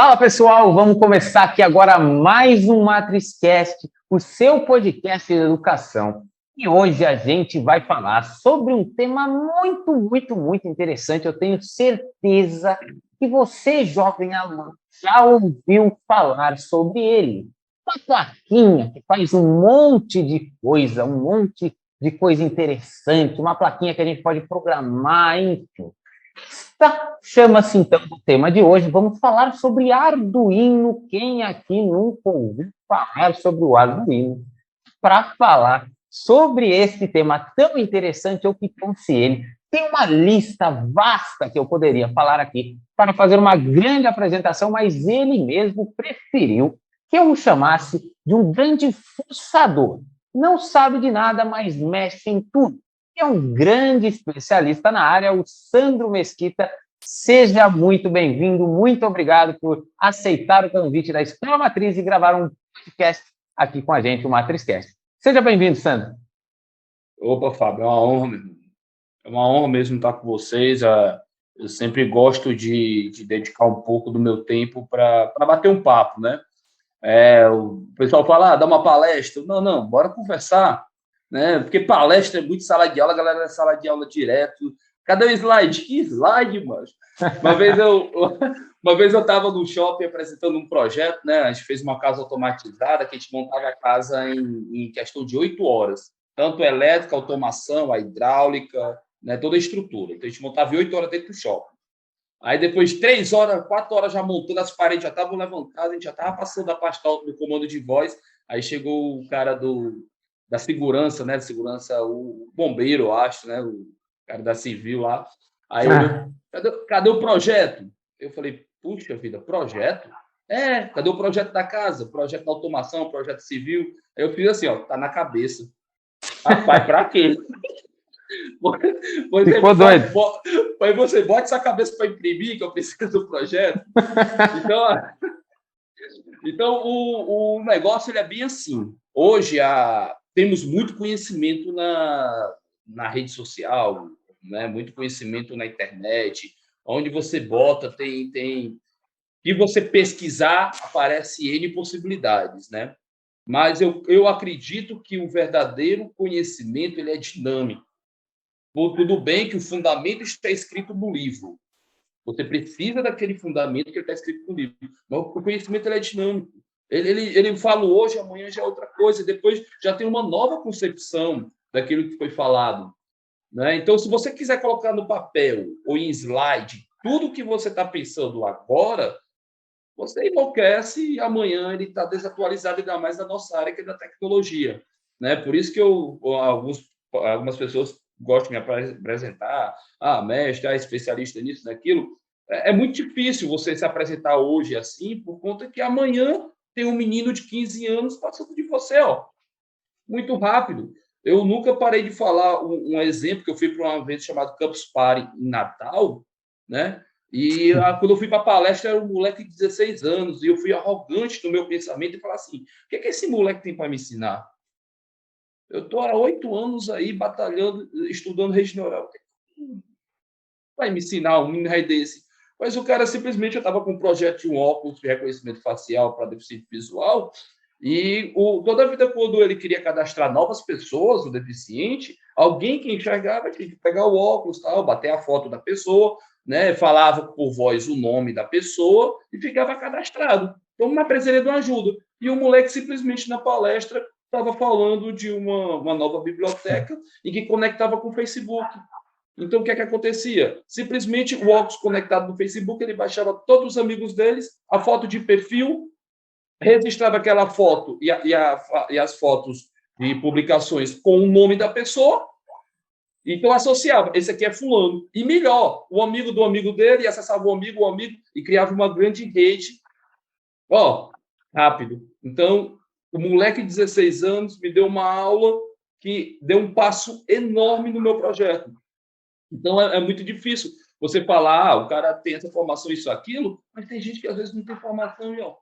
Fala pessoal, vamos começar aqui agora mais um MatrizCast, o seu podcast de educação. E hoje a gente vai falar sobre um tema muito interessante. Eu tenho certeza que você, jovem aluno, já ouviu falar sobre ele. Uma plaquinha que faz um monte de coisa interessante, uma plaquinha que a gente pode programar, enfim. Chama-se então o tema de hoje. Vamos falar sobre Arduino. Quem aqui nunca ouviu falar sobre o Arduino? Para falar sobre esse tema tão interessante, eu que trouxe ele. Tem uma lista vasta que eu poderia falar aqui para fazer uma grande apresentação, mas ele mesmo preferiu que eu o chamasse de um grande fuçador. Não sabe de nada, mas mexe em tudo. É um grande especialista na área, o Sandro Mesquita. Seja muito bem-vindo, muito obrigado por aceitar o convite da Escola Matriz e gravar um podcast aqui com a gente, o MatrizCast. Seja bem-vindo, Sandro. Opa, Fábio, é uma honra, meu irmão. É uma honra mesmo estar com vocês. Eu sempre gosto de dedicar um pouco do meu tempo para bater um papo, né? O pessoal fala, dá uma palestra. Não, bora conversar, né? Porque palestra é muito sala de aula, a galera é sala de aula direto. Cadê o slide? Que slide, mano? Uma vez eu estava no shopping apresentando um projeto, né? A gente fez uma casa automatizada, que a gente montava a casa em questão de 8 horas. Tanto elétrica, automação, a hidráulica, né? Toda a estrutura. Então, a gente montava em 8 horas dentro do shopping. Aí, depois de 3 horas, 4 horas já montando, as paredes já estavam levantadas, a gente já estava passando da parte do comando de voz. Aí chegou o cara da segurança, né? Segurança, o bombeiro, eu acho, né? O cara da civil lá. Aí olhou, cadê o projeto? Eu falei, puxa vida, projeto? Cadê o projeto da casa? Projeto da automação, projeto civil? Aí eu fiz assim, ó, tá na cabeça. Rapaz, pra quê? Ficou doido. Você bota essa cabeça para imprimir, que eu preciso do projeto. Então o negócio ele é bem assim. Hoje temos muito conhecimento na rede social, né? Muito conhecimento na internet. Onde você bota, tem que você pesquisar, aparece N possibilidades, né? Mas eu acredito que o verdadeiro conhecimento ele é dinâmico. Tudo bem que o fundamento está escrito no livro. Você precisa daquele fundamento que está escrito no livro. Mas o conhecimento ele é dinâmico. Ele fala hoje, amanhã já é outra coisa. Depois já tem uma nova concepção daquilo que foi falado, né? Então, se você quiser colocar no papel ou em slide tudo que você está pensando agora, você enlouquece e amanhã ele está desatualizado, ainda mais na nossa área, que é da tecnologia, né? Por isso que algumas pessoas gostam de me apresentar, mestre, especialista nisso, naquilo. É muito difícil você se apresentar hoje assim, por conta que amanhã tem um menino de 15 anos passando de você, ó, muito rápido. Eu nunca parei de falar um exemplo que eu fui para um evento chamado Campus Party em Natal, né? E quando eu fui para a palestra, era um moleque de 16 anos, e eu fui arrogante no meu pensamento e falar assim, o que é que esse moleque tem para me ensinar? Eu estou há 8 anos aí batalhando, estudando rede neural. Vai me ensinar um menino desse? Mas o cara simplesmente, eu estava com um projeto de um óculos de reconhecimento facial para deficiente visual, e toda a vida, quando ele queria cadastrar novas pessoas, o deficiente, alguém que enxergava tinha que pegar o óculos, tal, bater a foto da pessoa, né, falava por voz o nome da pessoa e ficava cadastrado. Então, me apresentei de uma ajuda. E o moleque, simplesmente, na palestra, estava falando de uma nova biblioteca e que conectava com o Facebook. Então, o que é que acontecia? Simplesmente, o óculos conectado no Facebook, ele baixava todos os amigos deles, a foto de perfil, registrava aquela foto e as fotos de publicações com o nome da pessoa, então associava, esse aqui é fulano. E melhor, o amigo do amigo dele, e acessava o amigo, e criava uma grande rede. Rápido. Então, o moleque de 16 anos me deu uma aula que deu um passo enorme no meu projeto. Então, é muito difícil você falar, o cara tem essa formação, isso, aquilo, mas tem gente que às vezes não tem formação,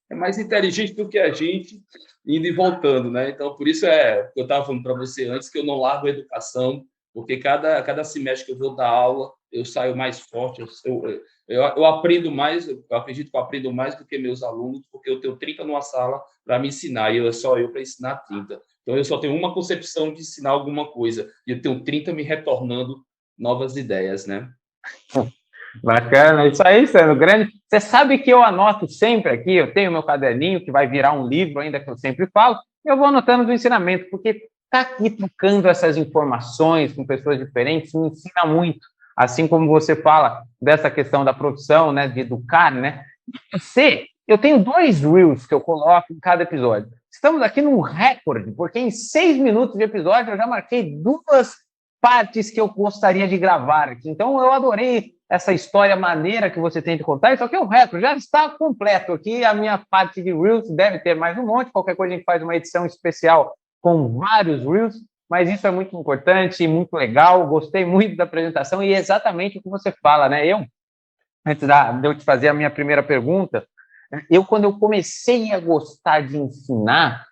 é mais inteligente do que a gente, indo e voltando, né? Então, por isso eu estava falando para você antes que eu não largo a educação, porque cada semestre que eu vou dar aula, eu saio mais forte, Eu aprendo mais, eu acredito que eu aprendo mais do que meus alunos, porque eu tenho 30 numa sala para me ensinar, e é só eu para ensinar 30. Então, eu só tenho uma concepção de ensinar alguma coisa, e eu tenho 30 me retornando novas ideias, né? Bacana, isso aí, sendo grande. Você sabe que eu anoto sempre aqui, eu tenho meu caderninho, que vai virar um livro ainda, que eu sempre falo, eu vou anotando do ensinamento, porque estar aqui trocando essas informações com pessoas diferentes me ensina muito. Assim como você fala dessa questão da profissão, né, de educar, né? Eu tenho 2 Reels que eu coloco em cada episódio. Estamos aqui num recorde, porque em 6 minutos de episódio eu já marquei 2 partes que eu gostaria de gravar aqui. Então, eu adorei essa história maneira que você tem de contar. Isso aqui é um recorde, já está completo aqui. A minha parte de Reels deve ter mais um monte. Qualquer coisa a gente faz uma edição especial com vários Reels. Mas isso é muito importante, muito legal. Gostei muito da apresentação e exatamente o que você fala, né? Antes de eu te fazer a minha primeira pergunta, quando eu comecei a gostar de ensinar,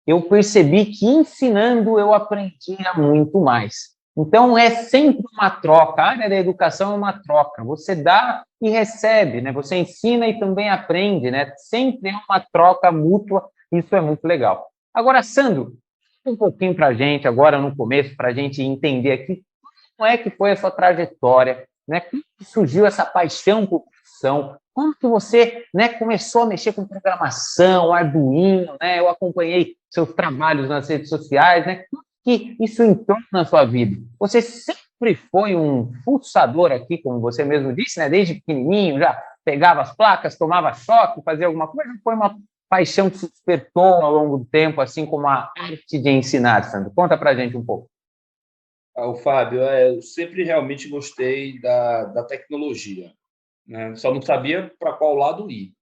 eu percebi que ensinando eu aprendia muito mais. Então, é sempre uma troca. A área da educação é uma troca. Você dá e recebe, né? Você ensina e também aprende, né? Sempre é uma troca mútua. Isso é muito legal. Agora, Sandro, um pouquinho para a gente, agora no começo, para a gente entender aqui como é que foi a sua trajetória, né? Como que surgiu essa paixão por profissão? Como que você, né, começou a mexer com programação, Arduino, né? Eu acompanhei seus trabalhos nas redes sociais, né? Como que isso entrou na sua vida? Você sempre foi um fuçador aqui, como você mesmo disse, né? Desde pequenininho, já pegava as placas, tomava choque, fazia alguma coisa, foi uma paixão que se despertou ao longo do tempo, assim como a arte de ensinar, Sandro? Conta pra gente um pouco. O Fábio, eu sempre realmente gostei da tecnologia, né? Só não sabia para qual lado ir.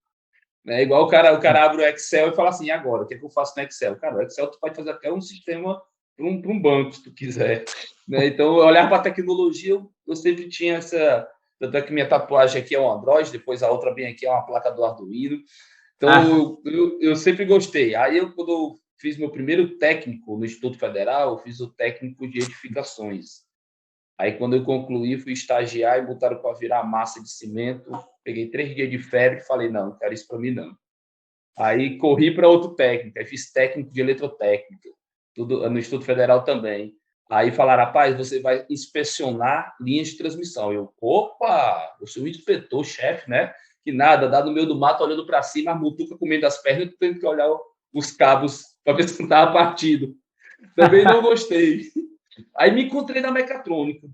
É igual o cara abre o Excel e fala assim, e agora, o que é que eu faço no Excel? Cara, o Excel tu pode fazer até um sistema para um banco, se tu quiser. Né? Então, olhar para a tecnologia, eu sempre tinha essa... Tanto é que minha tatuagem aqui é um Android, depois a outra bem aqui é uma placa do Arduino. Ah, Então, eu sempre gostei. Aí, quando eu fiz meu primeiro técnico no Instituto Federal, eu fiz o técnico de edificações. Aí, quando eu concluí, fui estagiar e botaram para virar massa de cimento. Peguei 3 dias de férias e falei, não, não quero isso para mim, não. Aí, corri para outro técnico. Aí, fiz técnico de eletrotécnica, tudo no Instituto Federal também. Aí falaram, rapaz, você vai inspecionar linhas de transmissão. Opa, eu sou o inspetor, chefe, né? Que nada, dá no meio do mato, olhando para cima, a mutuca comendo as pernas, tendo que olhar os cabos para ver se não estava partido. Também não gostei. Aí me encontrei na mecatrônica.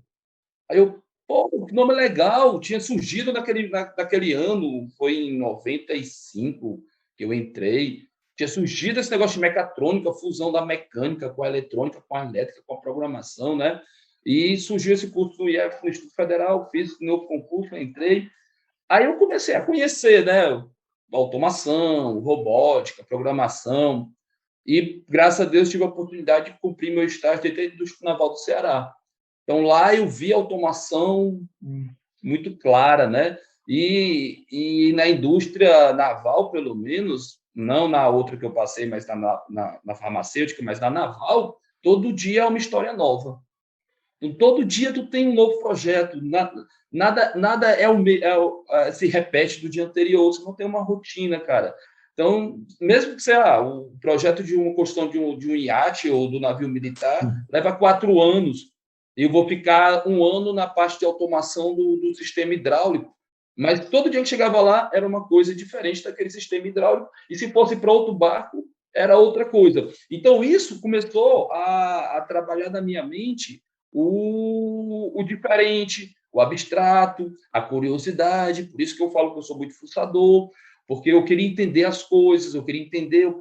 Aí pô, que nome legal, tinha surgido naquele ano, foi em 95 que eu entrei, tinha surgido esse negócio de mecatrônica, fusão da mecânica com a eletrônica, com a elétrica, com a programação, né? E surgiu esse curso no IEF, no Instituto Federal, fiz o novo concurso, entrei. Aí eu comecei a conhecer, né? Automação, robótica, programação, e graças a Deus tive a oportunidade de cumprir meu estágio dentro da indústria naval do Ceará. Então, lá eu vi automação muito clara, né? E na indústria naval, pelo menos, não na outra que eu passei, mas na farmacêutica, mas na naval, todo dia é uma história nova. Então, todo dia tu tem um novo projeto, nada se repete do dia anterior, você não tem uma rotina, cara. Então, mesmo que seja o projeto de uma construção de um iate ou do navio militar, leva 4 anos. E eu vou ficar um ano na parte de automação do sistema hidráulico. Mas todo dia que chegava lá era uma coisa diferente daquele sistema hidráulico. E se fosse para outro barco, era outra coisa. Então, isso começou a trabalhar na minha mente o diferente, o abstrato, a curiosidade. Por isso que eu falo que eu sou muito fuçador, porque eu queria entender as coisas, eu queria entender o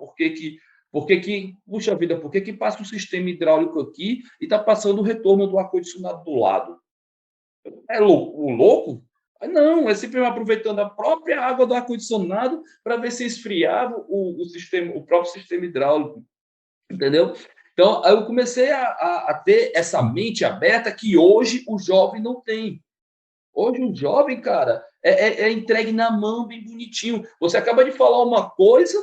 puxa vida, por que passa um sistema hidráulico aqui e está passando o retorno do ar-condicionado do lado? É louco? Não, é simplesmente aproveitando a própria água do ar-condicionado para ver se esfriava o próprio sistema hidráulico, entendeu? Então, eu comecei a ter essa mente aberta que hoje o jovem não tem. Hoje o jovem, cara, é entregue na mão, bem bonitinho. Você acaba de falar uma coisa,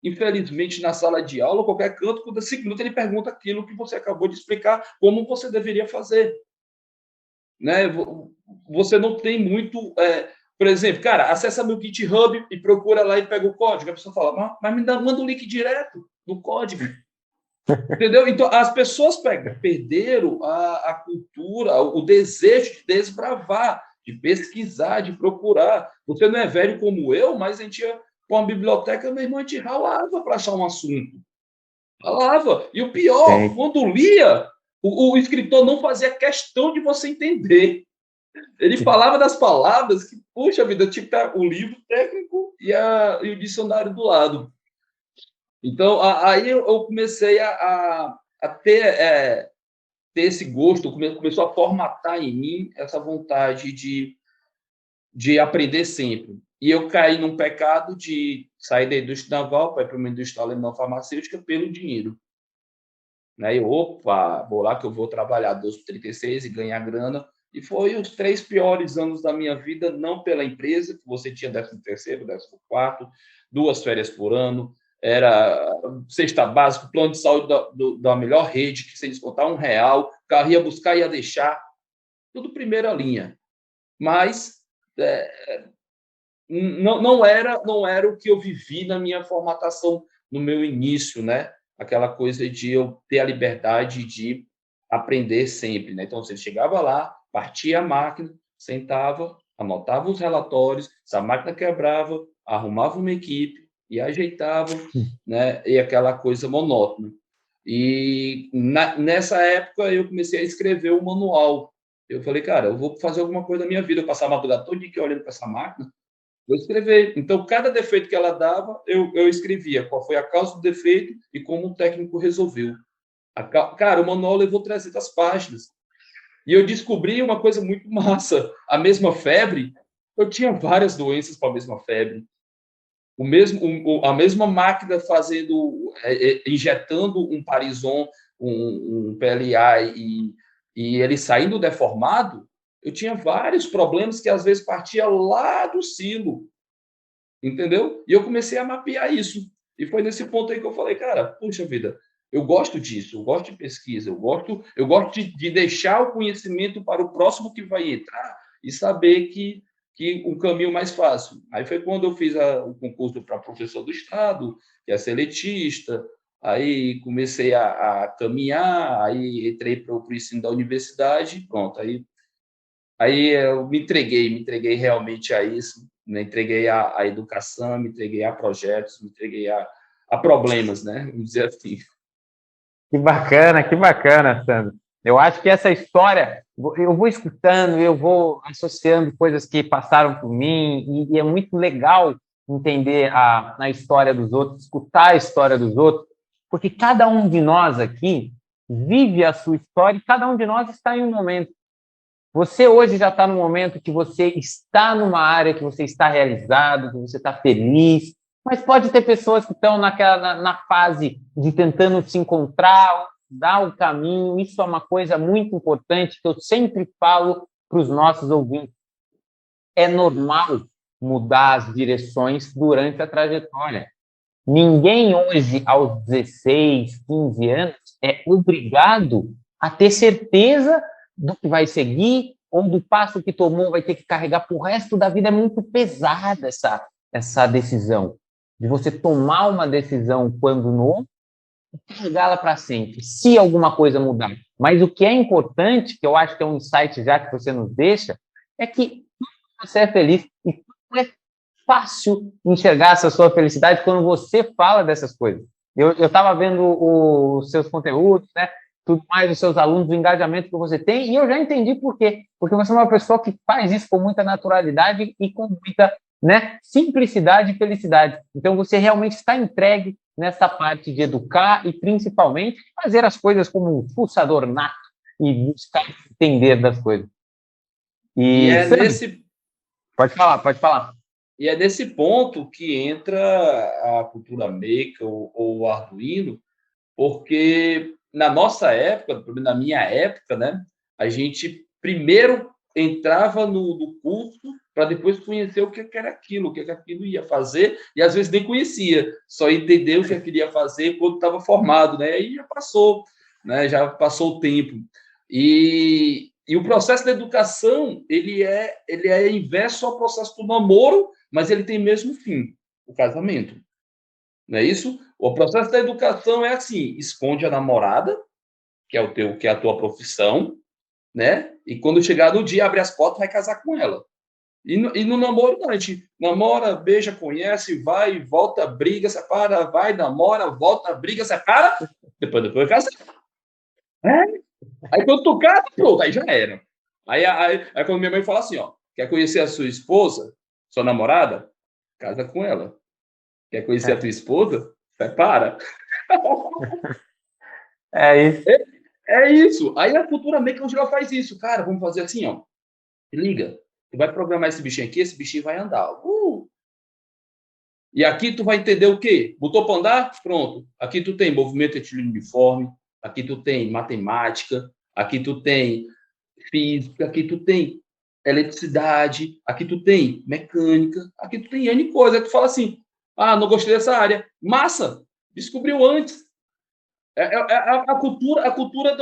infelizmente, na sala de aula, qualquer canto, quando 5 minutos ele pergunta aquilo que você acabou de explicar, como você deveria fazer. Né? Você não tem muito... Por exemplo, cara, acessa meu GitHub e procura lá e pega o código. A pessoa fala, mas manda o link direto do código. Entendeu? Então, as pessoas perderam a cultura, o desejo de desbravar, de pesquisar, de procurar. Você não é velho como eu, mas a gente ia para uma biblioteca, meu irmão, a gente ralava para achar um assunto. Ralava. E o pior, quando lia, o escritor não fazia questão de você entender. Ele falava das palavras que, puxa vida, tinha que estar o livro técnico e o dicionário do lado. Então, aí eu comecei a ter esse gosto, começou a formatar em mim essa vontade de aprender sempre. E eu caí num pecado de sair da indústria naval para ir para uma indústria alemã farmacêutica pelo dinheiro. Né? Opa, vou lá que eu vou trabalhar 12,36 e ganhar grana. E foi os 3 piores anos da minha vida, não pela empresa, que você tinha 13º, 14º, 2 férias por ano, era cesta básica, plano de saúde da melhor rede, que sem descontar R$1, o carro ia buscar e ia deixar, tudo primeira linha. Mas não era o que eu vivi na minha formatação, no meu início, né? Aquela coisa de eu ter a liberdade de aprender sempre, né? Então, você chegava lá, partia a máquina, sentava, anotava os relatórios, se a máquina quebrava, arrumava uma equipe e ajeitava, né? E aquela coisa monótona. E nessa época eu comecei a escrever o manual. Eu falei, cara, eu vou fazer alguma coisa na minha vida, eu passar a madrugada toda aqui olhando para essa máquina, vou escrever. Então, cada defeito que ela dava, eu escrevia qual foi a causa do defeito e como o técnico resolveu. Cara, o manual levou 300 páginas. E eu descobri uma coisa muito massa. A mesma febre, eu tinha várias doenças com a mesma febre. A mesma máquina injetando um Parison, um PLA e ele saindo deformado, eu tinha vários problemas que às vezes partia lá do silo, entendeu? E eu comecei a mapear isso. E foi nesse ponto aí que eu falei, cara, puxa vida, eu gosto disso, eu gosto de pesquisa, eu gosto de deixar o conhecimento para o próximo que vai entrar e saber que um caminho mais fácil. Aí foi quando eu fiz o concurso para professor do Estado, que é seletista, aí comecei a caminhar, aí entrei para o ensino da universidade, pronto, aí eu me entreguei realmente a isso, me entreguei à educação, me entreguei a projetos, me entreguei a problemas, né? Vamos dizer assim. Que bacana, Sandro. Eu acho que essa história, eu vou escutando, eu vou associando coisas que passaram por mim, e é muito legal entender a história dos outros, escutar a história dos outros, porque cada um de nós aqui vive a sua história e cada um de nós está em um momento. Você hoje já está no momento que você está numa área que você está realizado, que você está feliz, mas pode ter pessoas que estão na fase de tentando se encontrar, dar o caminho. Isso é uma coisa muito importante que eu sempre falo para os nossos ouvintes. É normal mudar as direções durante a trajetória. Ninguém hoje, aos 16, 15 anos, é obrigado a ter certeza do que vai seguir ou do passo que tomou vai ter que carregar para o resto da vida. É muito pesada essa decisão, de você tomar uma decisão quando novo e carregá-la para sempre, se alguma coisa mudar. Mas o que é importante, que eu acho que é um insight já que você nos deixa, é que você é feliz e é fácil enxergar essa sua felicidade quando você fala dessas coisas. Eu estava vendo os seus conteúdos, né? Tudo mais, os seus alunos, o engajamento que você tem, e eu já entendi por quê. Porque você é uma pessoa que faz isso com muita naturalidade e com muita, né, simplicidade e felicidade. Então, você realmente está entregue nessa parte de educar e, principalmente, fazer as coisas como um fuçador nato e buscar entender das coisas. E é Sandro, nesse pode falar. E é nesse ponto que entra a cultura maker ou o Arduino, porque na nossa época, na minha época, né, a gente primeiro entrava no curso para depois conhecer o que era aquilo, o que aquilo ia fazer, e às vezes nem conhecia, só entendeu o que queria fazer quando estava formado, né? Aí já passou o tempo. E o processo da educação, ele é inverso ao processo do namoro, mas ele tem o mesmo fim, o casamento. Não é isso? O processo da educação é assim, esconde a namorada, que é a tua profissão, né? E quando chegar no dia, abre as portas, vai casar com ela. E no namoro, não, a gente namora, beija, conhece, vai, volta, briga, separa, vai, namora, volta, briga, separa, depois casa. É. Aí quando tu casa, pronto, aí já era. Aí quando minha mãe fala assim, ó, quer conhecer a sua esposa, sua namorada? Casa com ela. Quer conhecer a tua esposa? Separa. É isso. É isso. Aí a cultura maker já faz isso. Cara, vamos fazer assim, ó. Liga. Tu vai programar esse bichinho aqui, esse bichinho vai andar. E aqui tu vai entender o quê? Botou para andar? Pronto. Aqui tu tem movimento etílico uniforme, aqui tu tem matemática, aqui tu tem física, aqui tu tem eletricidade, aqui tu tem mecânica, aqui tu tem N coisa. Aí tu fala assim, não gostei dessa área. Massa! Descobriu antes. É a cultura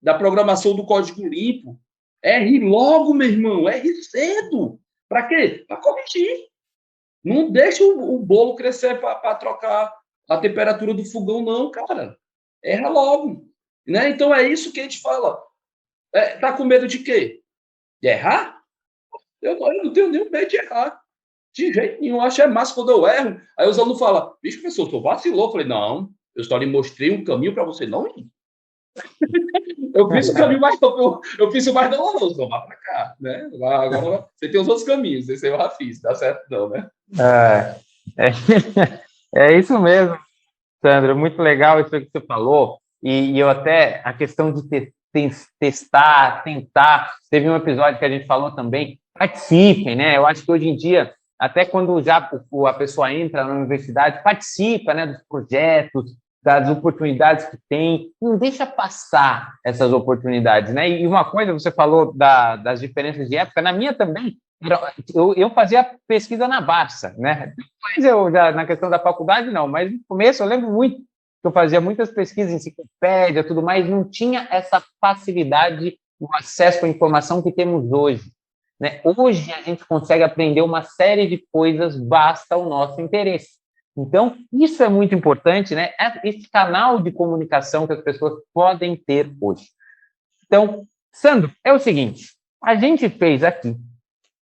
da programação do código limpo. R logo, meu irmão, R cedo. Para quê? Para corrigir. Não deixa o bolo crescer para trocar a temperatura do fogão, não, cara. Erra logo. Né? Então é isso que a gente fala. Tá com medo de quê? De errar? Eu não tenho nenhum medo de errar. De jeito nenhum. Eu acho massa quando eu erro. Aí os alunos falam, bicho, professor, tu vacilou. Eu falei, não, eu só lhe mostrei um caminho para você não ir. Eu fiz o caminho mais eu fiz o mais doloroso, vá para cá, né? Agora você tem os outros caminhos, esse eu já fiz, dá certo não, né? É, é isso mesmo, Sandro, muito legal isso que você falou, e eu até, a questão de testar, tentar, teve um episódio que a gente falou também, participem, né? Eu acho que hoje em dia, até quando já a pessoa entra na universidade, participa, né, dos projetos, das oportunidades que tem, não deixa passar essas oportunidades, né? E uma coisa, você falou das diferenças de época, na minha também, eu fazia pesquisa na Barça, né? Depois eu já, na questão da faculdade, não, mas no começo eu lembro muito que eu fazia muitas pesquisas em enciclopédia, tudo mais, não tinha essa facilidade, o acesso à informação que temos hoje, né? Hoje a gente consegue aprender uma série de coisas, basta o nosso interesse. Então, isso é muito importante, né? Esse canal de comunicação que as pessoas podem ter hoje. Então, Sandro, é o seguinte, a gente fez aqui,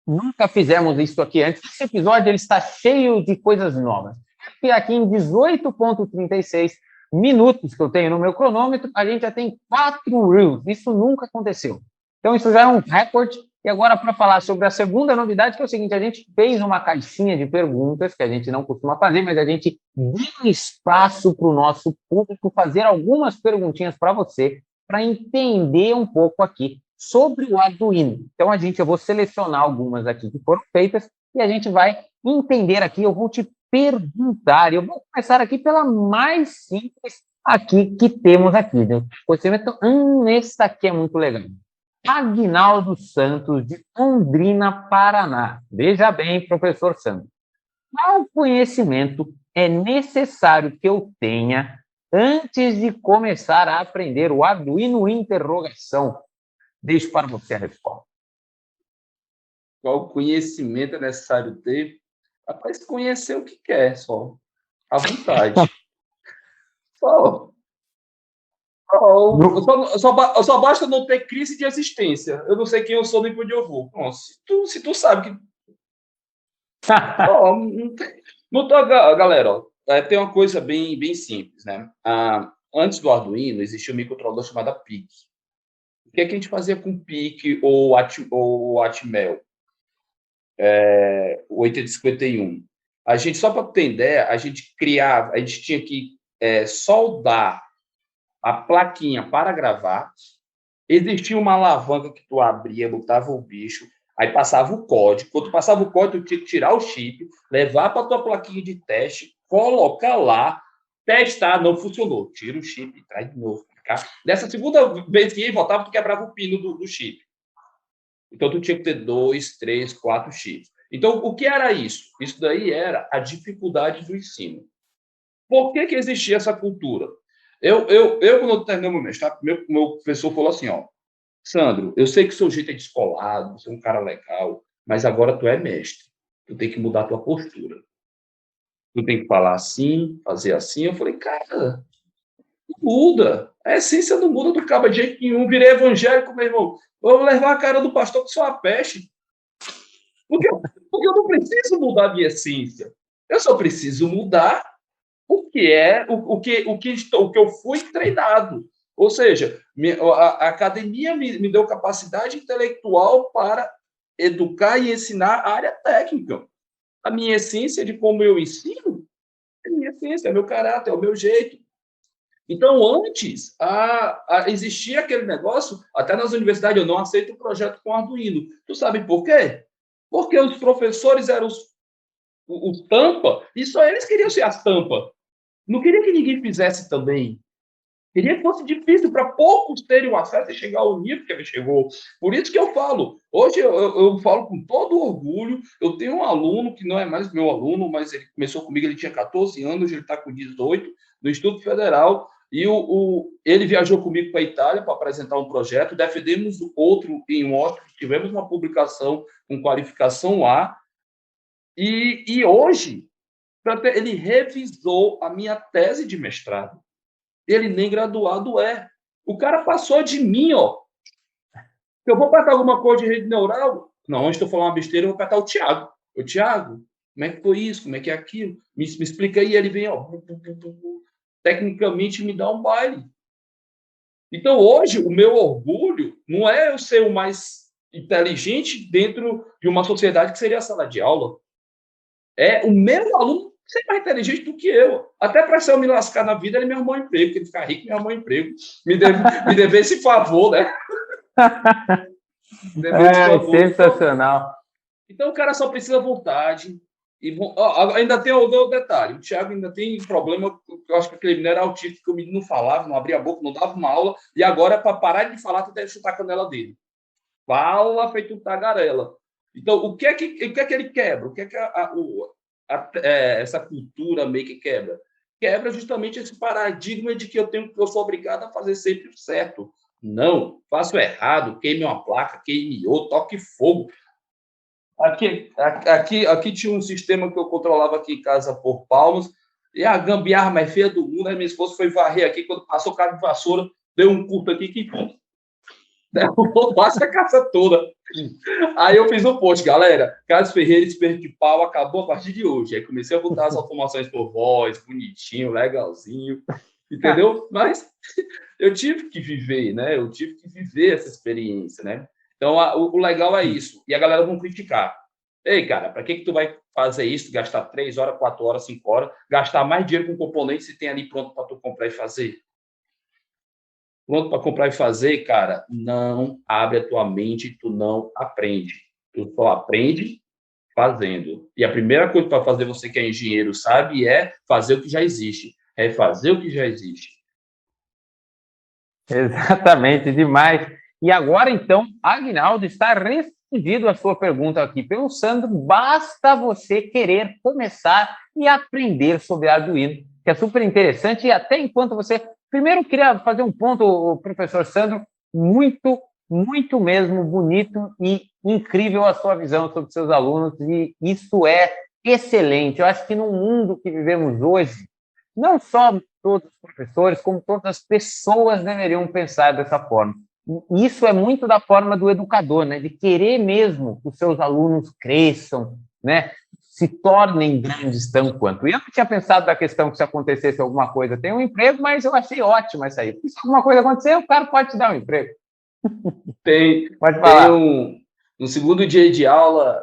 nunca fizemos isso aqui antes, esse episódio ele está cheio de coisas novas. E aqui em 18,36 minutos que eu tenho no meu cronômetro, a gente já tem 4 Reels, isso nunca aconteceu. Então, isso já é um recorde. E agora, para falar sobre a segunda novidade, que é o seguinte, a gente fez uma caixinha de perguntas, que a gente não costuma fazer, mas a gente deu espaço para o nosso público fazer algumas perguntinhas para você, para entender um pouco aqui sobre o Arduino. Então, eu vou selecionar algumas aqui que foram feitas e a gente vai entender aqui, eu vou te perguntar, eu vou começar aqui pela mais simples aqui que temos aqui. Você vai esse aqui é muito legal. Aguinaldo Santos, de Londrina, Paraná. Veja bem, professor Santos. Qual conhecimento é necessário que eu tenha antes de começar a aprender o Arduino interrogação? Deixo para você a resposta. Qual conhecimento é necessário ter? Rapaz, conhecer o que quer, só. À vontade. Só. Só basta não ter crise de existência. Eu não sei quem eu sou nem para onde eu vou. Bom, se tu sabe que. Galera, ó, tem uma coisa bem, bem simples, né? Antes do Arduino, existia um microcontrolador chamado PIC. O que é que a gente fazia com PIC ou Atmel? O 8051. A gente, só para ter ideia, a gente tinha que soldar a plaquinha para gravar. Existia uma alavanca que tu abria, botava o bicho, aí passava o código. Quando passava o código, tu tinha que tirar o chip, levar para tua plaquinha de teste, colocar lá, testar, não funcionou. Tira o chip e traz de novo. Nessa segunda vez que ia e voltava, tu quebrava o pino do chip. Então, tu tinha que ter 2, 3, 4 chips. Então, o que era isso? Isso daí era a dificuldade do ensino. Por que existia essa cultura? Quando eu terminei meu mestrado, meu professor falou assim, ó, Sandro, eu sei que o seu jeito é descolado, você é um cara legal, mas agora tu é mestre. Tu tem que mudar a tua postura. Tu tem que falar assim, fazer assim. Eu falei, cara, muda. A essência não muda do cabo de jeito nenhum. Virei evangélico, meu irmão. Vou levar a cara do pastor que sou uma peste. Porque eu não preciso mudar a minha essência. Eu só preciso mudar o que é o que eu fui treinado. Ou seja, a academia me deu capacidade intelectual para educar e ensinar a área técnica. A minha essência de como eu ensino é a minha essência, é meu caráter, é o meu jeito. Então, antes, existia aquele negócio, até nas universidades, eu não aceito o projeto com Arduino. Tu sabe por quê? Porque os professores eram os tampa, e só eles queriam ser as tampas. Não queria que ninguém fizesse também. Queria que fosse difícil para poucos terem o acesso e chegar ao nível que ele chegou. Por isso que eu falo. Hoje eu falo com todo orgulho. Eu tenho um aluno que não é mais meu aluno, mas ele começou comigo, ele tinha 14 anos, hoje ele está com 18, no Instituto Federal. E ele viajou comigo para a Itália para apresentar um projeto. Defendemos outro em Washington, tivemos uma publicação com qualificação A. E hoje, ele revisou a minha tese de mestrado. Ele nem graduado é. O cara passou de mim, ó. Eu vou apertar alguma coisa de rede neural? Não, antes de eu falar uma besteira, eu vou apertar o Thiago. O Thiago, como é que foi isso? Como é que é aquilo? Me explica aí. Ele vem, ó. Tecnicamente me dá um baile. Então, hoje, o meu orgulho não é eu ser o mais inteligente dentro de uma sociedade que seria a sala de aula. É o meu aluno ser mais inteligente do que eu. Até para se eu me lascar na vida, ele me arrumou um emprego, porque ele ficar rico me arrumou um emprego. Me deve esse favor, né? Sensacional. Então, o cara só precisa vontade. Ainda tem o detalhe: o Thiago ainda tem problema. Eu acho que aquele menino era autista, que o menino não falava, não abria a boca, não dava uma aula. E agora, para parar de falar, tu deve chutar a canela dele. Fala feito um tagarela. Então, o que é que ele quebra? O que é que essa cultura meio que quebra? Quebra justamente esse paradigma de que eu sou obrigado a fazer sempre o certo. Não, faço errado, queime uma placa, queime outra, toque fogo. Aqui tinha um sistema que eu controlava aqui em casa por palmos, e a gambiarra mais feia do mundo, aí minha esposa foi varrer aqui, quando passou o cara de vassoura, deu um curto aqui que derrubou quase a casa toda. Aí eu fiz um post, galera, Carlos Ferreira, espeto de pau, acabou a partir de hoje. Aí comecei a botar as automações por voz, bonitinho, legalzinho, entendeu? Mas eu tive que viver, né? Eu tive que viver essa experiência, né? Então, o legal é isso. E a galera vão criticar. Ei, cara, para que tu vai fazer isso, gastar 3 horas, 4 horas, 5 horas, gastar mais dinheiro com componente se tem ali pronto para tu comprar e fazer? Pronto para comprar e fazer, cara, não abre a tua mente, tu não aprende. Tu só aprende fazendo. E a primeira coisa para fazer, você que é engenheiro sabe, é fazer o que já existe. É fazer o que já existe. Exatamente, demais. E agora, então, Aguinaldo, está respondido a sua pergunta aqui pelo Sandro. Basta você querer começar e aprender sobre Arduino, que é super interessante. E até enquanto você... Primeiro, eu queria fazer um ponto, professor Sandro, muito, muito mesmo bonito e incrível a sua visão sobre seus alunos, e isso é excelente. Eu acho que no mundo que vivemos hoje, não só todos os professores, como todas as pessoas deveriam pensar dessa forma. Isso é muito da forma do educador, né? De querer mesmo que os seus alunos cresçam, né? Se tornem grandes tanto quanto. E eu não tinha pensado da questão que se acontecesse alguma coisa, tem um emprego, mas eu achei ótimo essa aí. Se alguma coisa acontecer, o cara pode te dar um emprego. Pode falar. No segundo dia de aula,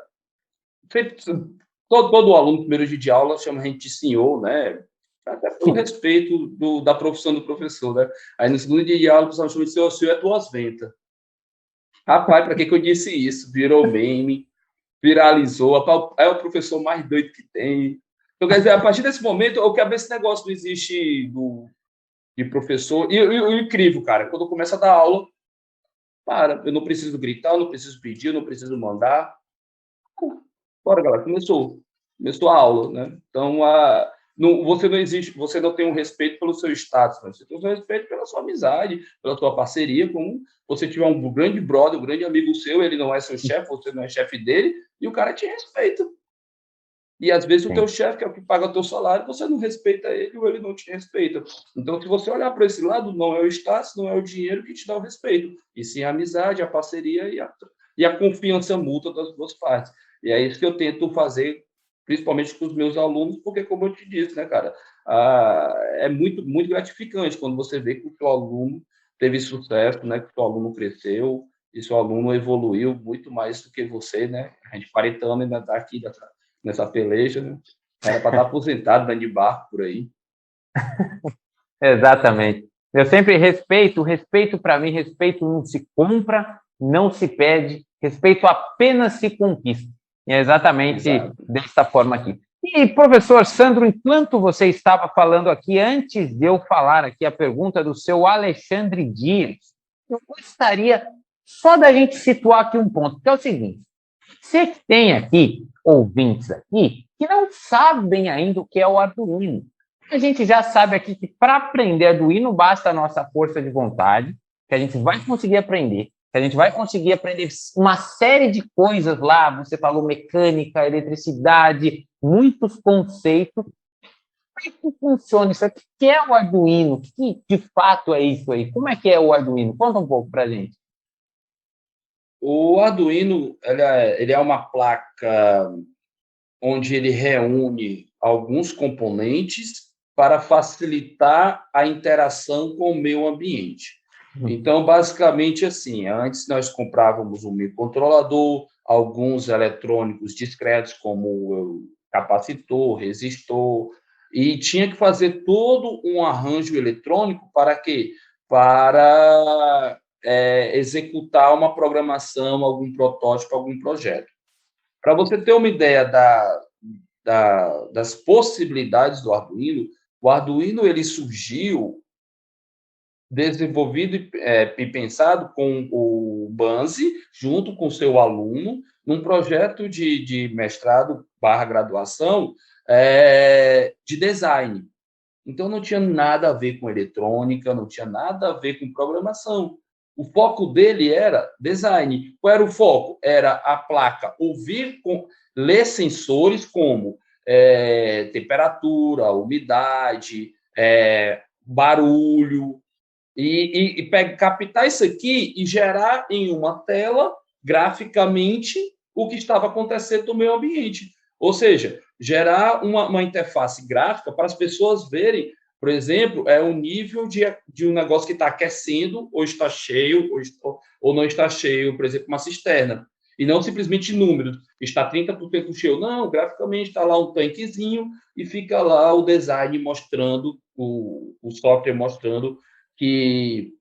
todo aluno, primeiro dia de aula, chama a gente de senhor, né? Até pelo respeito da profissão do professor, né? Aí no segundo dia de aula, o pessoal chama de senhor é tuas ventas. Rapaz, para que eu disse isso? Virou meme, viralizou, é o professor mais doido que tem. Então, quer dizer, a partir desse momento, eu quero ver esse negócio não existe de professor. E o incrível, cara, quando eu começo a dar aula, eu não preciso gritar, eu não preciso pedir, eu não preciso mandar. Bora, galera, começou a aula, né? Então, você não existe, você não tem um respeito pelo seu status, mas você tem um respeito pela sua amizade, pela sua parceria, como você tiver um grande brother, um grande amigo seu, ele não é seu chefe, você não é chefe dele, e o cara te respeita. E às vezes o teu Sim. chefe, que é o que paga o teu salário, você não respeita ele ou ele não te respeita. Então, se você olhar para esse lado, não é o status, não é o dinheiro que te dá o respeito, e sim a amizade, a parceria e a confiança mútua das duas partes. E é isso que eu tento fazer, principalmente com os meus alunos, porque, como eu te disse, né, cara, é muito, muito gratificante quando você vê que o teu aluno teve sucesso, né, que o teu aluno cresceu, e seu aluno evoluiu muito mais do que você, né? A gente 40 anos ainda está aqui nessa peleja, né? Era para estar aposentado, dando de barco por aí. Exatamente. Eu sempre respeito para mim, respeito não se compra, não se pede, respeito apenas se conquista. E é exatamente Exato. dessa forma aqui. E, professor Sandro, enquanto você estava falando aqui, antes de eu falar aqui a pergunta do seu Alexandre Dias, eu gostaria só da gente situar aqui um ponto, que é o seguinte: você que tem aqui ouvintes aqui que não sabem ainda o que é o Arduino. A gente já sabe aqui que para aprender Arduino basta a nossa força de vontade, que a gente vai conseguir aprender, que a gente vai conseguir aprender uma série de coisas lá. Você falou mecânica, eletricidade, muitos conceitos. Como é que funciona isso aqui? O que é o Arduino? O que de fato é isso aí? Como é que é o Arduino? Conta um pouco para a gente. O Arduino, ele é uma placa onde ele reúne alguns componentes para facilitar a interação com o meio ambiente. Então, basicamente assim, antes nós comprávamos um microcontrolador, alguns eletrônicos discretos, como o capacitor, resistor, e tinha que fazer todo um arranjo eletrônico para quê? Para executar uma programação, algum protótipo, algum projeto. Para você ter uma ideia das possibilidades do Arduino, o Arduino ele surgiu desenvolvido e pensado com o Banzi, junto com seu aluno, num projeto de mestrado barra graduação de design. Então, não tinha nada a ver com eletrônica, não tinha nada a ver com programação. O foco dele era design. Qual era o foco? Era a placa ler sensores como temperatura, umidade, barulho, captar isso aqui e gerar em uma tela, graficamente, o que estava acontecendo no meio ambiente. Ou seja, gerar uma interface gráfica para as pessoas verem, por exemplo, o nível de um negócio que está aquecendo, ou está cheio, ou não está cheio, por exemplo, uma cisterna. E não simplesmente números. Está 30% cheio. Não, graficamente está lá um tanquezinho e fica lá o design mostrando, o software mostrando que,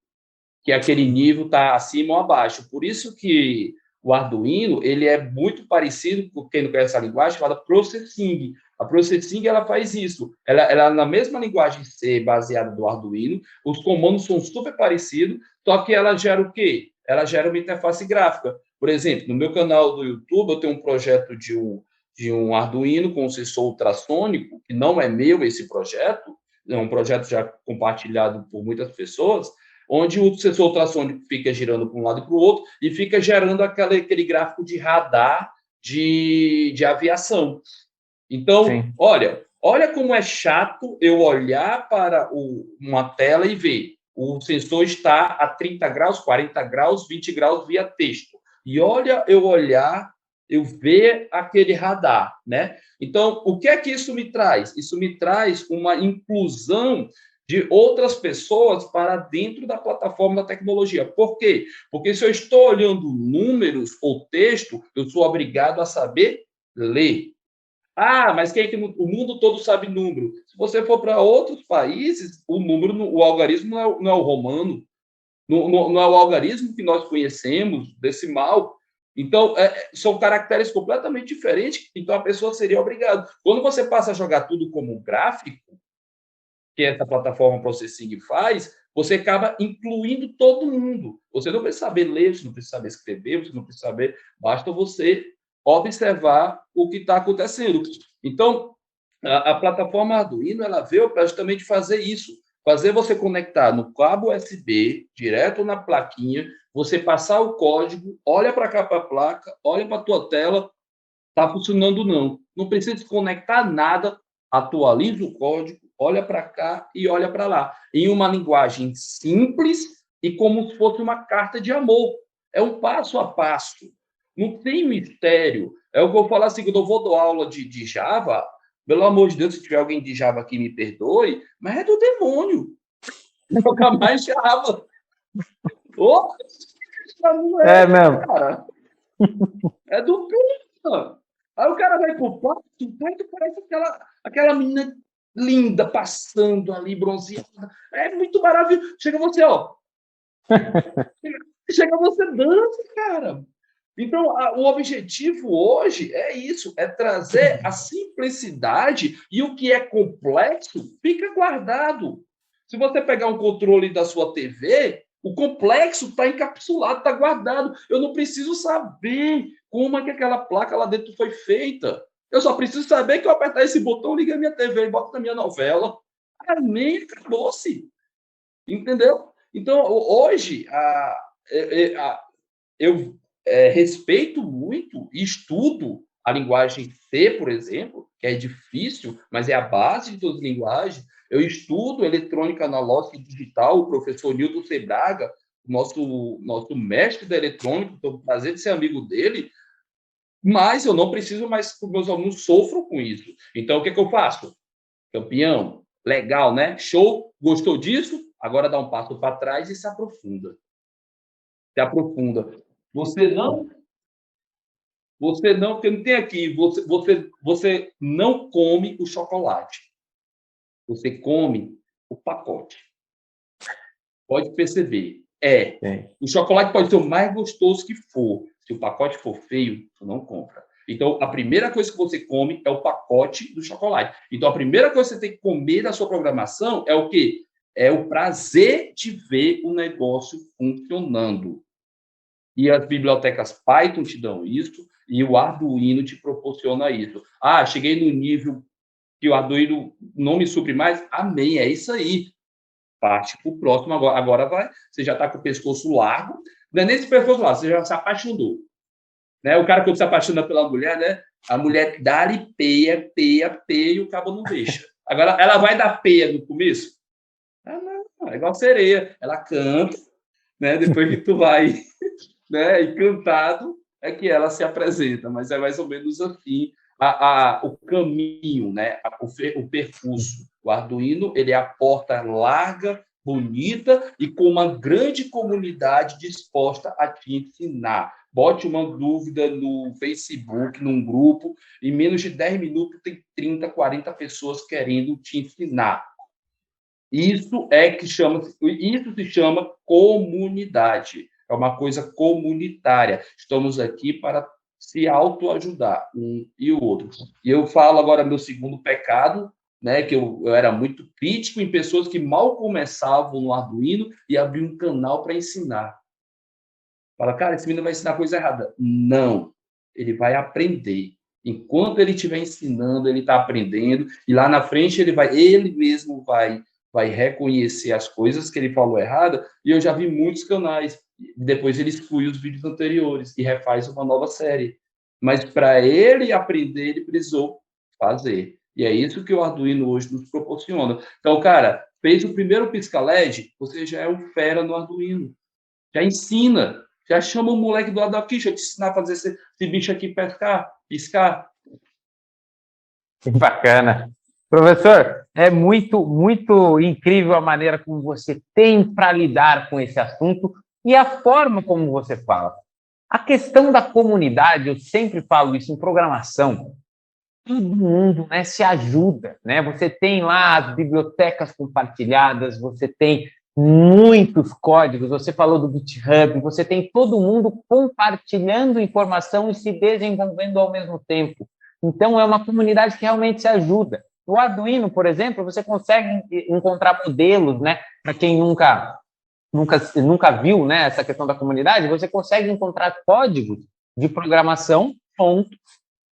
que aquele nível está acima ou abaixo. Por isso que o Arduino ele é muito parecido, com quem não conhece essa linguagem, chamada Processing. A Processing ela faz isso. Ela na mesma linguagem C, baseada do Arduino, os comandos são super parecidos, só que ela gera o quê? Ela gera uma interface gráfica. Por exemplo, no meu canal do YouTube, eu tenho um projeto de um Arduino com um sensor ultrassônico, que não é meu esse projeto, é um projeto já compartilhado por muitas pessoas, onde o sensor ultrassônico fica girando para um lado e para o outro e fica gerando aquele gráfico de radar de aviação. Então, Sim. olha como é chato eu olhar para uma tela e ver o sensor está a 30 graus, 40 graus, 20 graus via texto. E olha eu olhar, eu ver aquele radar, né? Então, o que é que isso me traz? Isso me traz uma inclusão de outras pessoas para dentro da plataforma da tecnologia. Por quê? Porque se eu estou olhando números ou texto, eu sou obrigado a saber ler. Ah, mas quem é que o mundo todo sabe número? Se você for para outros países, o número, o algarismo não é o romano, não é o algarismo que nós conhecemos, decimal. Então, são caracteres completamente diferentes, então a pessoa seria obrigada. Quando você passa a jogar tudo como um gráfico, que essa plataforma Processing faz, você acaba incluindo todo mundo. Você não precisa saber ler, você não precisa saber escrever, você não precisa saber, basta você observar o que está acontecendo. Então, A plataforma Arduino ela veio para justamente fazer isso, fazer você conectar no cabo USB, direto na plaquinha, você passar o código, olha para cá para a placa, olha para a tua tela, está funcionando não. Não precisa desconectar nada, atualiza o código, olha para cá e olha para lá. Em uma linguagem simples e como se fosse uma carta de amor. É um passo a passo. Não tem mistério. É o que eu falo assim, quando eu vou dar aula de Java, pelo amor de Deus, se tiver alguém de Java aqui, me perdoe, mas é do demônio. Jogar mais Java. Ô, não É é, mesmo. cara. É do Python. Aí o cara vai pro Python parece aquela menina linda passando ali, bronzeada. É muito maravilhoso. Chega você, ó. Chega você dança, cara. Então, o objetivo hoje é isso, é trazer a simplicidade e o que é complexo fica guardado. Se você pegar um controle da sua TV, o complexo está encapsulado, está guardado. Eu não preciso saber como é que aquela placa lá dentro foi feita. Eu só preciso saber que eu apertar esse botão, liga a minha TV e bota na minha novela. Amém, acabou-se. Entendeu? Então, hoje, eu respeito muito e estudo a linguagem C, por exemplo, que é difícil, mas é a base de todas as linguagens. Eu estudo eletrônica analógica e digital, o professor Nilton Sebraga, nosso mestre da eletrônica, estou com prazer de ser amigo dele, mas eu não preciso mais que os meus alunos sofram com isso. Então, o que eu faço? Campeão, legal, né? Show, gostou disso? Agora dá um passo para trás e se aprofunda. Se aprofunda. Você não porque não tem aqui, você não come o chocolate, você come o pacote. Pode perceber. O chocolate pode ser o mais gostoso que for. Se o pacote for feio, você não compra. Então, a primeira coisa que você come é o pacote do chocolate. Então, a primeira coisa que você tem que comer da sua programação é o quê? É o prazer de ver o negócio funcionando. E as bibliotecas Python te dão isso, e o Arduino te proporciona isso. Ah, cheguei no nível que o Arduino não me supre mais? Amém, é isso aí. Parte para o próximo agora. Agora vai, você já está com o pescoço largo, não é nem esse pescoço largo, você já se apaixonou. Né? O cara, quando se apaixona pela mulher, né? A mulher dá-lhe peia, e o cabo não deixa. Agora, ela vai dar peia no começo? Ah, não, é igual sereia. Ela canta, né? Depois que tu vai, né? Encantado, é que ela se apresenta, mas é mais ou menos assim o caminho, né? O percurso. O Arduino ele é a porta larga, bonita e com uma grande comunidade disposta a te ensinar. Bote uma dúvida no Facebook, num grupo, em menos de 10 minutos tem 30, 40 pessoas querendo te ensinar. Isso se chama comunidade. É uma coisa comunitária. Estamos aqui para se autoajudar um e o outro. E eu falo agora meu segundo pecado, né, que eu era muito crítico em pessoas que mal começavam no Arduino e abrir um canal para ensinar. Fala, cara, esse menino vai ensinar coisa errada. Não, ele vai aprender. Enquanto ele estiver ensinando, ele está aprendendo, e lá na frente ele mesmo vai reconhecer as coisas que ele falou errada, e eu já vi muitos canais. Depois ele exclui os vídeos anteriores e refaz uma nova série. Mas para ele aprender, ele precisou fazer. E é isso que o Arduino hoje nos proporciona. Então, cara, fez o primeiro pisca-LED, você já é um fera no Arduino. Já ensina. Já chama o moleque do lado aqui, deixa eu te ensinar a fazer esse bicho aqui pescar, piscar. Que bacana. Professor, é muito, muito incrível a maneira como você tem para lidar com esse assunto e a forma como você fala. A questão da comunidade, eu sempre falo isso em programação, todo mundo, né, se ajuda, né? Você tem lá as bibliotecas compartilhadas, você tem muitos códigos, você falou do GitHub, você tem todo mundo compartilhando informação e se desenvolvendo ao mesmo tempo. Então, é uma comunidade que realmente se ajuda. No Arduino, por exemplo, você consegue encontrar modelos, né? Para quem nunca viu, né, essa questão da comunidade, você consegue encontrar códigos de programação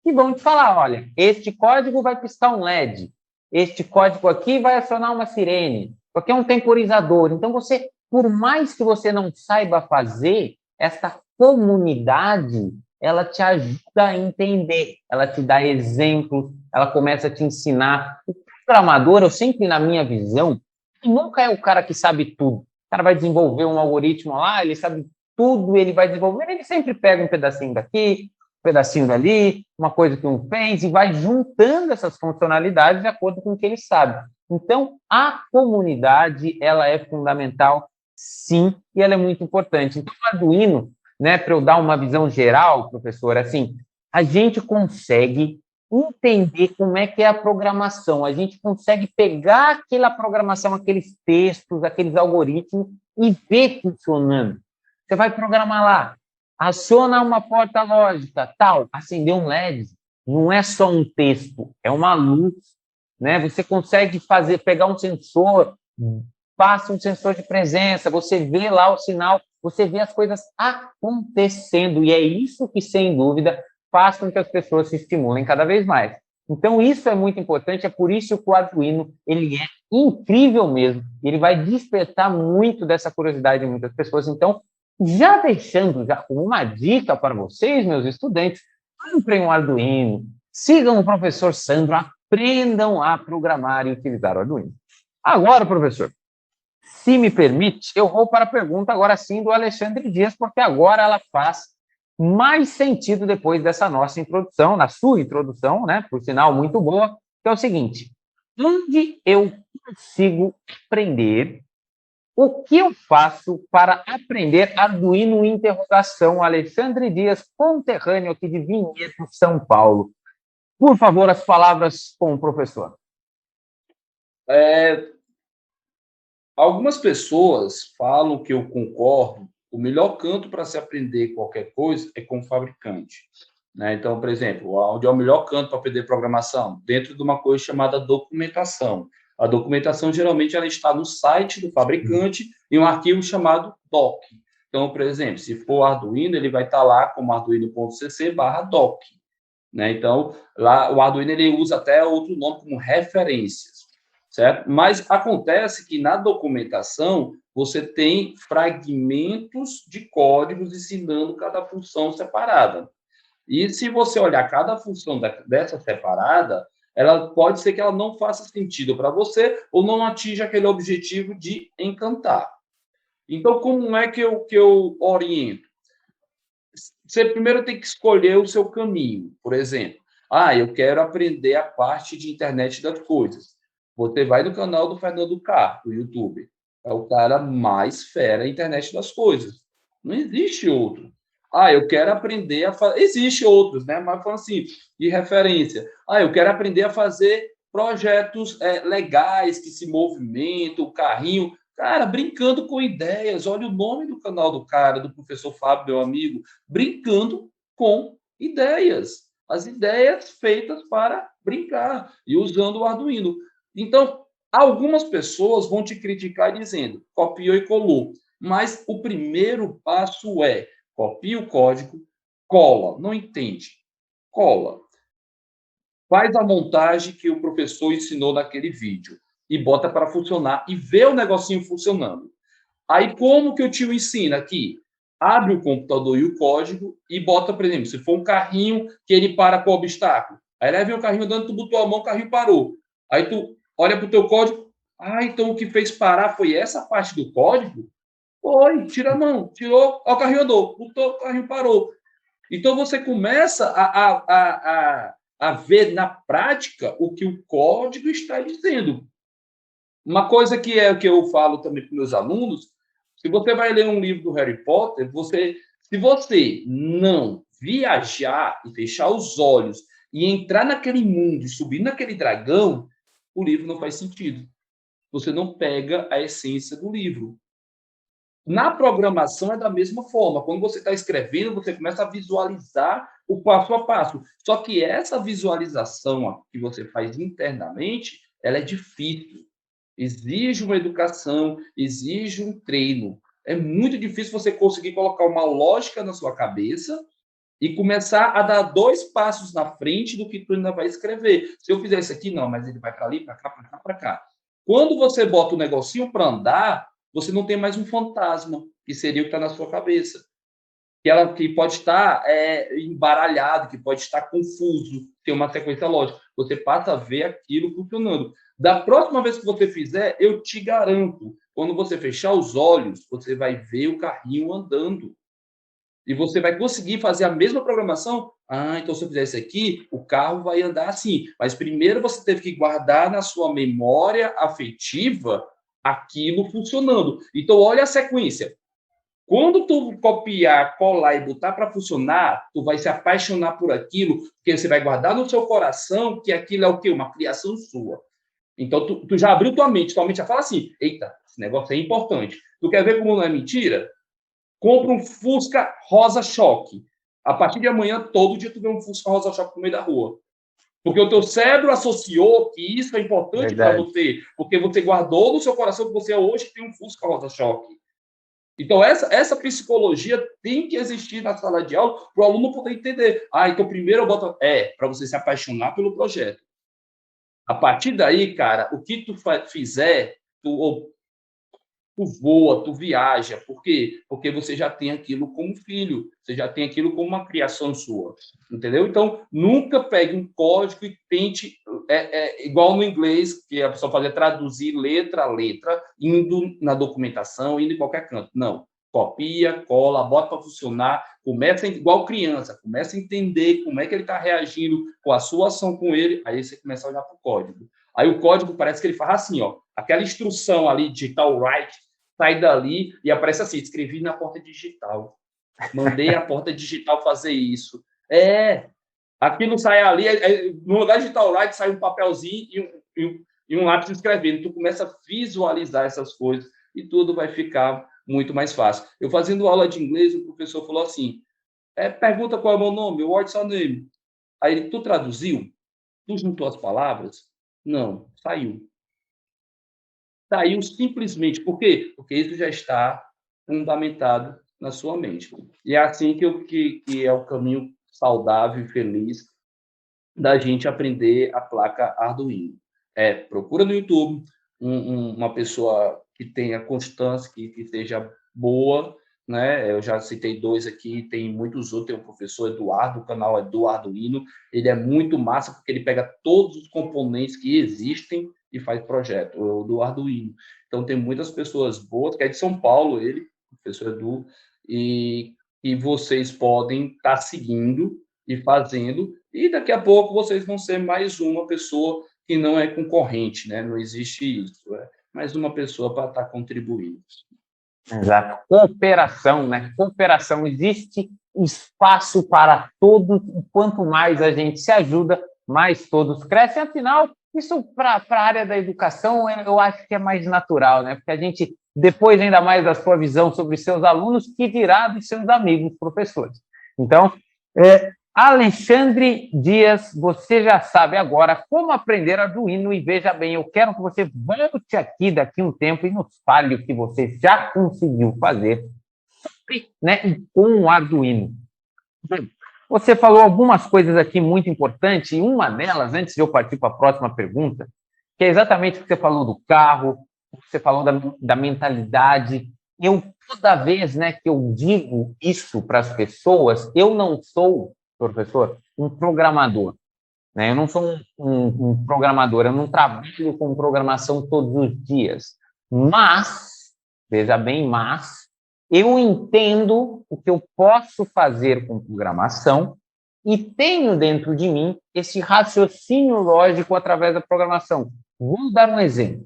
que vão te falar, olha, este código vai piscar um LED, este código aqui vai acionar uma sirene, porque é um temporizador. Então, você, por mais que você não saiba fazer, essa comunidade, ela te ajuda a entender, ela te dá exemplos, ela começa a te ensinar. O programador, eu sempre, na minha visão, nunca é o cara que sabe tudo. O cara vai desenvolver um algoritmo lá, ele sabe tudo, ele vai desenvolver, ele sempre pega um pedacinho daqui, um pedacinho dali, uma coisa que um fez, e vai juntando essas funcionalidades de acordo com o que ele sabe. Então, a comunidade, ela é fundamental, sim, e ela é muito importante. Então, o Arduino, né, para eu dar uma visão geral, professor, assim, a gente consegue entender como é que é a programação, a gente consegue pegar aquela programação, aqueles textos, aqueles algoritmos e ver funcionando. Você vai programar lá, aciona uma porta lógica, tal, acender um LED, não é só um texto, é uma luz, né? Você consegue fazer, pegar um sensor, passa um sensor de presença, você vê lá o sinal, você vê as coisas acontecendo, e é isso que, sem dúvida, faz com que as pessoas se estimulem cada vez mais. Então, isso é muito importante, é por isso que o Arduino, ele é incrível mesmo, ele vai despertar muito dessa curiosidade de muitas pessoas. Então, já deixando já como uma dica para vocês, meus estudantes, comprem um Arduino, sigam o professor Sandro, aprendam a programar e utilizar o Arduino. Agora, professor, se me permite, eu vou para a pergunta agora sim do Alexandre Dias, porque agora ela faz mais sentido depois dessa nossa introdução, na sua introdução, né? Por sinal, muito boa, que é o seguinte: onde eu consigo aprender? O que eu faço para aprender Arduino interrogação? Alexandre Dias, conterrâneo aqui de Vinhedo, São Paulo. Por favor, as palavras com o professor. Algumas pessoas falam que eu concordo, o melhor canto para se aprender qualquer coisa é com o fabricante. Né? Então, por exemplo, onde é o melhor canto para aprender programação? Dentro de uma coisa chamada documentação. A documentação, geralmente, ela está no site do fabricante em um arquivo chamado doc. Então, por exemplo, se for Arduino, ele vai estar lá como arduino.cc/doc. Né? Então, lá o Arduino ele usa até outro nome como referências. Certo? Mas acontece que na documentação você tem fragmentos de códigos ensinando cada função separada. E se você olhar cada função dessa separada, ela pode ser que ela não faça sentido para você ou não atinja aquele objetivo de encantar. Então, como é que eu oriento? Você primeiro tem que escolher o seu caminho. Por exemplo, eu quero aprender a parte de internet das coisas. Você vai no canal do Fernando Carr, do YouTube. É o cara mais fera na internet das coisas. Não existe outro. Eu quero aprender a fazer. Existem outros, né? Mas falando assim, de referência. Eu quero aprender a fazer projetos legais que se movimentam, o carrinho. Cara, brincando com ideias. Olha o nome do canal do cara, do professor Fábio, meu amigo. Brincando com ideias. As ideias feitas para brincar e usando o Arduino. Então, algumas pessoas vão te criticar dizendo, copiou e colou. Mas o primeiro passo é, copia o código, cola. Não entende? Cola. Faz a montagem que o professor ensinou naquele vídeo e bota para funcionar e vê o negocinho funcionando. Aí, como que o tio ensina aqui? Abre o computador e o código e bota, por exemplo, se for um carrinho que ele para com o obstáculo. Aí leva o carrinho andando, tu botou a mão, o carrinho parou. Aí tu olha para o teu código, então o que fez parar foi essa parte do código? Foi, tira a mão, tirou, o carrinho andou, botou, o carrinho parou. Então você começa a ver na prática o que o código está dizendo. Uma coisa que é o que eu falo também para meus alunos, se você vai ler um livro do Harry Potter, se você não viajar e fechar os olhos e entrar naquele mundo e subir naquele dragão, o livro não faz sentido. Você não pega a essência do livro. Na programação é da mesma forma. Quando você está escrevendo, você começa a visualizar o passo a passo. Só que essa visualização que você faz internamente, ela é difícil. Exige uma educação, exige um treino. É muito difícil você conseguir colocar uma lógica na sua cabeça e começar a dar 2 passos na frente do que tu ainda vai escrever. Se eu fizer isso aqui, não, mas ele vai para ali, para cá, para cá, para cá. Quando você bota o negocinho para andar, você não tem mais um fantasma, que seria o que está na sua cabeça. Que pode estar embaralhado, que pode estar confuso, tem uma sequência lógica. Você passa a ver aquilo funcionando. Da próxima vez que você fizer, eu te garanto, quando você fechar os olhos, você vai ver o carrinho andando. E você vai conseguir fazer a mesma programação. Então se eu fizer isso aqui, o carro vai andar assim. Mas primeiro você teve que guardar na sua memória afetiva aquilo funcionando. Então olha a sequência. Quando tu copiar, colar e botar para funcionar, tu vai se apaixonar por aquilo, porque você vai guardar no seu coração que aquilo é o quê? Uma criação sua. Então tu já abriu tua mente já fala assim, eita, esse negócio é importante. Tu quer ver como não é mentira? Compra um Fusca rosa choque. A partir de amanhã, todo dia tu vê um Fusca rosa choque no meio da rua. Porque o teu cérebro associou que isso é importante para você, porque você guardou no seu coração que você hoje tem um Fusca rosa choque. Então, essa psicologia tem que existir na sala de aula para o aluno poder entender. Então primeiro eu boto... para você se apaixonar pelo projeto. A partir daí, cara, o que tu fizer, tu voa, tu viaja. Por quê? Porque você já tem aquilo como filho, você já tem aquilo como uma criação sua, entendeu? Então, nunca pegue um código e tente, igual no inglês, que a pessoa fazia traduzir letra a letra, indo na documentação, indo em qualquer canto. Não. Copia, cola, bota para funcionar, começa igual criança, começa a entender como é que ele está reagindo com a sua ação com ele, aí você começa a olhar para o código. Aí o código parece que ele faz assim, ó, aquela instrução ali, digital write, sai dali e aparece assim, escrevi na porta digital. Mandei a porta digital fazer isso. Aquilo sai ali, no lugar de digital write, sai um papelzinho e um lápis escrevendo. Tu começa a visualizar essas coisas e tudo vai ficar muito mais fácil. Eu fazendo aula de inglês, o professor falou assim, pergunta qual é o meu nome, what's your name? Aí ele, tu traduziu? Tu juntou as palavras? Não, saiu. Saiu simplesmente. Por quê? Porque isso já está fundamentado na sua mente. E é assim que é o caminho saudável e feliz da gente aprender a placa Arduino. Procura no YouTube uma pessoa que tenha constância, que seja boa, né? Eu já citei 2 aqui, tem muitos outros. Tem o professor Eduardo, o canal é do Arduino. Ele é muito massa porque ele pega todos os componentes que existem e faz projeto, o do Arduino. Então, tem muitas pessoas boas, que é de São Paulo, ele, o professor Edu, e vocês podem estar seguindo e fazendo, e daqui a pouco vocês vão ser mais uma pessoa que não é concorrente, né? Não existe isso, mais uma pessoa para estar contribuindo. Exato. Cooperação, né? Cooperação. Existe espaço para todos, e quanto mais a gente se ajuda, mais todos crescem. Afinal, isso para a área da educação, eu acho que é mais natural, né? Porque a gente, depois ainda mais da sua visão sobre seus alunos, que dirá dos seus amigos professores. Então, Alexandre Dias, você já sabe agora como aprender Arduino e veja bem, eu quero que você volte aqui daqui a um tempo e nos fale o que você já conseguiu fazer sobre, né, com o Arduino. Você falou algumas coisas aqui muito importantes e uma delas, antes de eu partir para a próxima pergunta, que é exatamente o que você falou do carro, você falou da mentalidade. Eu, toda vez, né, que eu digo isso para as pessoas, eu não sou, professor, um programador. Né? Eu não sou um programador, eu não trabalho com programação todos os dias. Mas, veja bem, eu entendo o que eu posso fazer com programação e tenho dentro de mim esse raciocínio lógico através da programação. Vou dar um exemplo.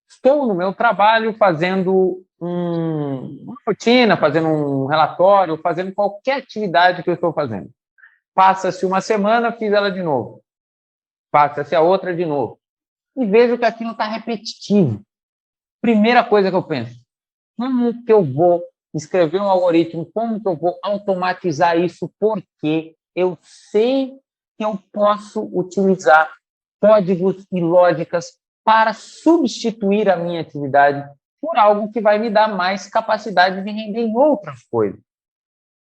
Estou no meu trabalho fazendo uma rotina, fazendo um relatório, fazendo qualquer atividade que eu estou fazendo. Passa-se uma semana, fiz ela de novo. Passa-se a outra de novo. E vejo que aquilo está repetitivo. Primeira coisa que eu penso, como que eu vou escrever um algoritmo, como que eu vou automatizar isso, porque eu sei que eu posso utilizar códigos e lógicas para substituir a minha atividade por algo que vai me dar mais capacidade de render em outras coisas.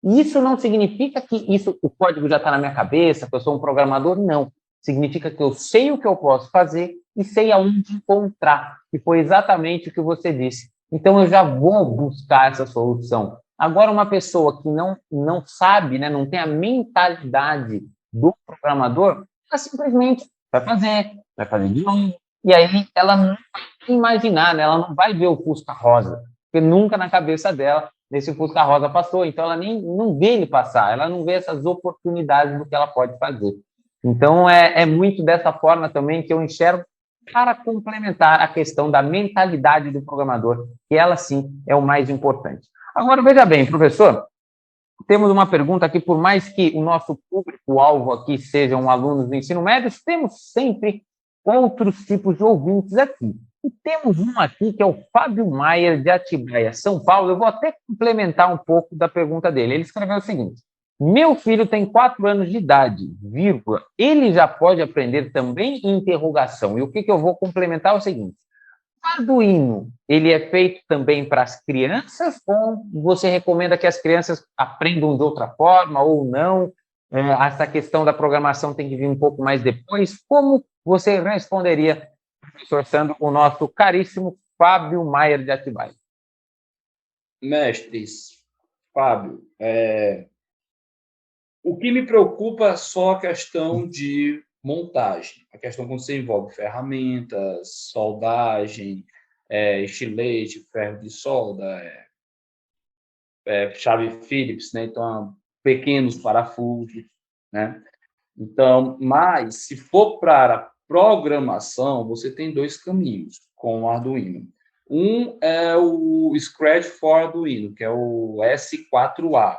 E isso não significa que o código já está na minha cabeça, que eu sou um programador, não. Significa que eu sei o que eu posso fazer e sei aonde encontrar, que foi exatamente o que você disse. Então, eu já vou buscar essa solução. Agora, uma pessoa que não sabe, né, não tem a mentalidade do programador, ela simplesmente vai fazer de novo, e aí ela não vai imaginar, né, ela não vai ver o Fusca Rosa, porque nunca na cabeça dela nesse Fusca Rosa passou, então ela nem não vê ele passar, ela não vê essas oportunidades do que ela pode fazer. Então, é muito dessa forma também que eu enxergo para complementar a questão da mentalidade do programador, que ela sim é o mais importante. Agora, veja bem, professor, temos uma pergunta aqui, por mais que o nosso público-alvo aqui sejam alunos do ensino médio, temos sempre outros tipos de ouvintes aqui. E temos um aqui que é o Fábio Maier, de Atibaia, São Paulo. Eu vou até complementar um pouco da pergunta dele. Ele escreveu o seguinte: meu filho tem 4 anos de idade, vírgula. Ele já pode aprender também interrogação. E o que eu vou complementar é o seguinte: o Arduino, ele é feito também para as crianças ou você recomenda que as crianças aprendam de outra forma ou não? Essa questão da programação tem que vir um pouco mais depois. Como você responderia, professor Sandro, o nosso caríssimo Fábio Maier de Atibaia? Mestres, Fábio, o que me preocupa é só a questão de montagem, a questão quando você envolve ferramentas, soldagem, estilete, ferro de solda, chave Phillips, né? Então, pequenos parafusos, né? Então, mas se for para programação, você tem 2 caminhos com o Arduino. Um é o Scratch for Arduino, que é o S4A,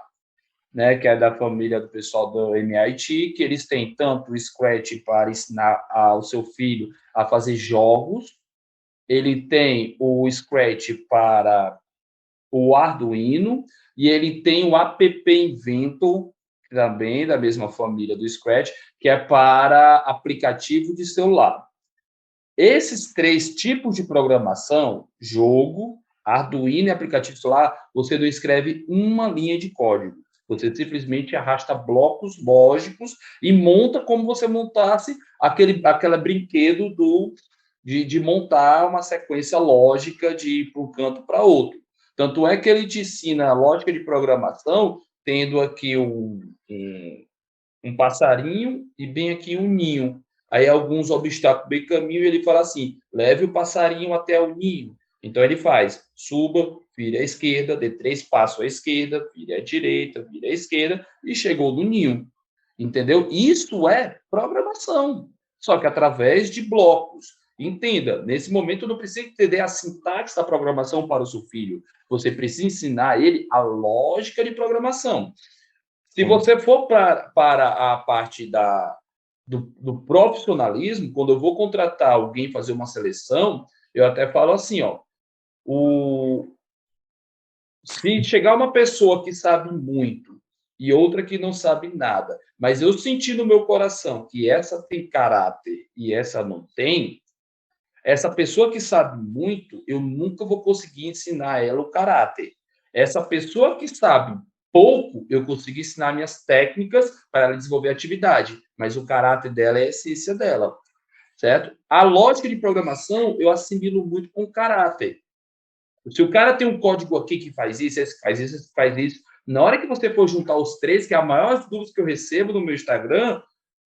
né, que é da família do pessoal do MIT, que eles têm tanto o Scratch para ensinar ao seu filho a fazer jogos, ele tem o Scratch para o Arduino e ele tem o App Inventor, também da mesma família do Scratch, que é para aplicativo de celular. Esses 3 tipos de programação, jogo, Arduino e aplicativo celular, você não escreve uma linha de código. Você simplesmente arrasta blocos lógicos e monta como você montasse aquele brinquedo de montar uma sequência lógica de ir para um canto para outro. Tanto é que ele te ensina a lógica de programação, tendo aqui um passarinho e bem aqui um ninho. Aí alguns obstáculos bem caminho e ele fala assim, leve o passarinho até o ninho. Então ele faz, suba, vira à esquerda, dê 3 passos à esquerda, vira à direita, vira à esquerda e chegou no ninho. Entendeu? Isso é programação, só que através de blocos. Entenda, nesse momento não precisa entender a sintaxe da programação para o seu filho. Você precisa ensinar ele a lógica de programação. Se você for para a parte do profissionalismo, quando eu vou contratar alguém fazer uma seleção, eu até falo assim, ó, se chegar uma pessoa que sabe muito e outra que não sabe nada, mas eu senti no meu coração que essa tem caráter e essa não tem, essa pessoa que sabe muito, eu nunca vou conseguir ensinar ela o caráter. Essa pessoa que sabe pouco, eu consigo ensinar minhas técnicas para ela desenvolver a atividade, mas o caráter dela é a essência dela, certo? A lógica de programação eu assimilo muito com o caráter. Se o cara tem um código aqui que faz isso, esse faz isso, esse faz isso, na hora que você for juntar os 3, que é a maior dúvida que eu recebo no meu Instagram,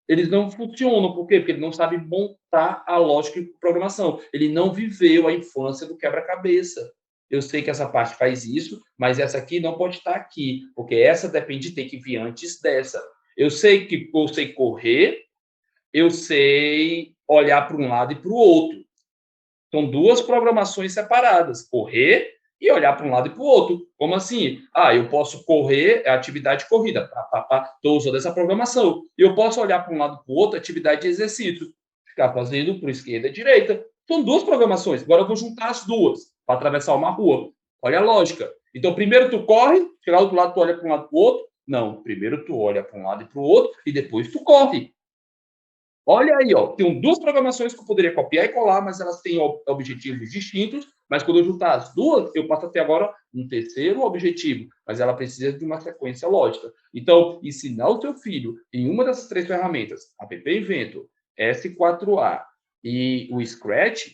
eles não funcionam. Por quê? Porque ele não sabe montar a lógica de programação. Ele não viveu a infância do quebra-cabeça. Eu sei que essa parte faz isso, mas essa aqui não pode estar aqui, porque essa depende de ter que vir antes dessa. Eu sei que eu sei correr, eu sei olhar para um lado e para o outro. São 2 programações separadas, correr e olhar para um lado e para o outro. Como assim? Eu posso correr, é atividade de corrida, estou usando essa programação. E eu posso olhar para um lado e para o outro, atividade de exercício, ficar fazendo para esquerda e direita. São 2 programações. Agora eu vou juntar as 2 para atravessar uma rua. Olha a lógica. Então, primeiro tu corre, chegar do outro lado, tu olha para um lado e para o outro. Não, primeiro tu olha para um lado e para o outro e depois tu corre. Olha aí, ó, tem duas programações que eu poderia copiar e colar, mas elas têm objetivos distintos, mas quando eu juntar as duas, eu passo a ter agora um terceiro objetivo, mas ela precisa de uma sequência lógica. Então, ensinar o seu filho em uma dessas três ferramentas, App Invento, S4A e o Scratch,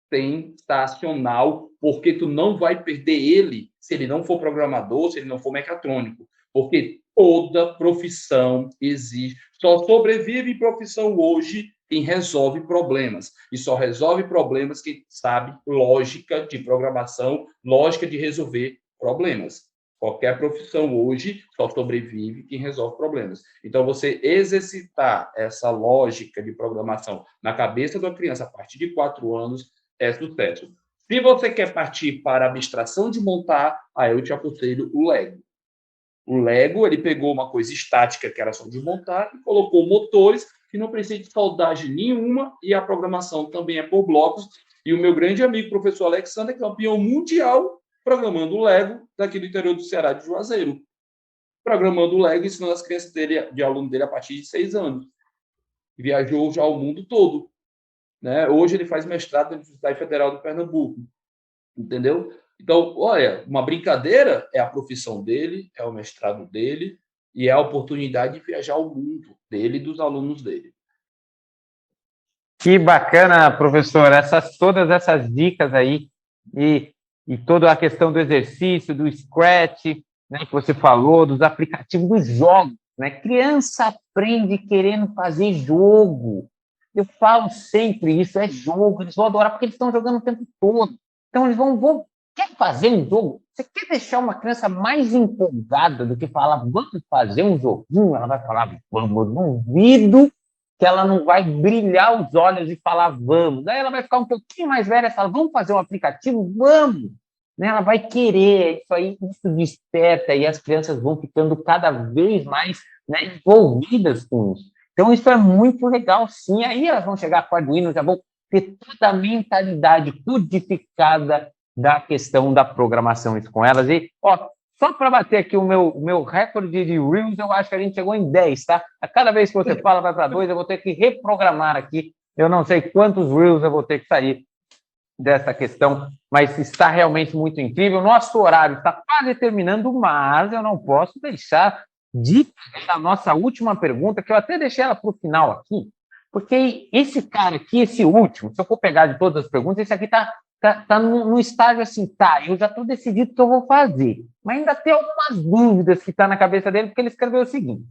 sensacional, porque tu não vai perder ele se ele não for programador, se ele não for mecatrônico, porque toda profissão existe. Só sobrevive profissão hoje quem resolve problemas. E só resolve problemas quem sabe lógica de programação, lógica de resolver problemas. Qualquer profissão hoje só sobrevive quem resolve problemas. Então, você exercitar essa lógica de programação na cabeça da criança a partir de 4 anos é sucesso. Se você quer partir para a abstração de montar, aí eu te aconselho o Lego. O Lego, ele pegou uma coisa estática, que era só de montar, e colocou motores que não precisa de soldagem nenhuma, e a programação também é por blocos. E o meu grande amigo, professor Alexandre, é campeão mundial programando o Lego daqui do interior do Ceará, de Juazeiro. Programando o Lego, ensinando as crianças dele, de aluno dele a partir de 6 anos. Viajou já o mundo todo. Né? Hoje ele faz mestrado na Universidade Federal de Pernambuco. Entendeu? Então, olha, uma brincadeira é a profissão dele, é o mestrado dele e é a oportunidade de viajar o mundo dele e dos alunos dele. Que bacana, professor, todas essas dicas aí e toda a questão do exercício, do Scratch, né, que você falou, dos aplicativos dos jogos, né? Criança aprende querendo fazer jogo. Eu falo sempre isso, é jogo, eles vão adorar porque eles estão jogando o tempo todo. Então eles vão quer fazer um jogo? Você quer deixar uma criança mais empolgada do que falar, vamos fazer um joguinho? Ela vai falar, vamos, duvido que ela não vai brilhar os olhos e falar vamos. Daí ela vai ficar um pouquinho mais velha e fala, vamos fazer um aplicativo? Vamos! Né? Ela vai querer, isso desperta e as crianças vão ficando cada vez mais, né, envolvidas com isso. Então isso é muito legal, sim. Aí elas vão chegar com o Arduino, já vão ter toda a mentalidade codificada da questão da programação isso com elas. E, ó, só para bater aqui o meu recorde de Reels, eu acho que a gente chegou em 10, tá? A cada vez que você fala vai para 2, eu vou ter que reprogramar aqui. Eu não sei quantos Reels eu vou ter que sair dessa questão, mas está realmente muito incrível. Nosso horário está quase terminando, mas eu não posso deixar de fazer a nossa última pergunta, que eu até deixei ela para o final aqui, porque esse cara aqui, esse último, se eu for pegar de todas as perguntas, esse aqui está no estágio assim, tá, eu já estou decidido o que eu vou fazer, mas ainda tem algumas dúvidas que estão na cabeça dele, porque ele escreveu o seguinte: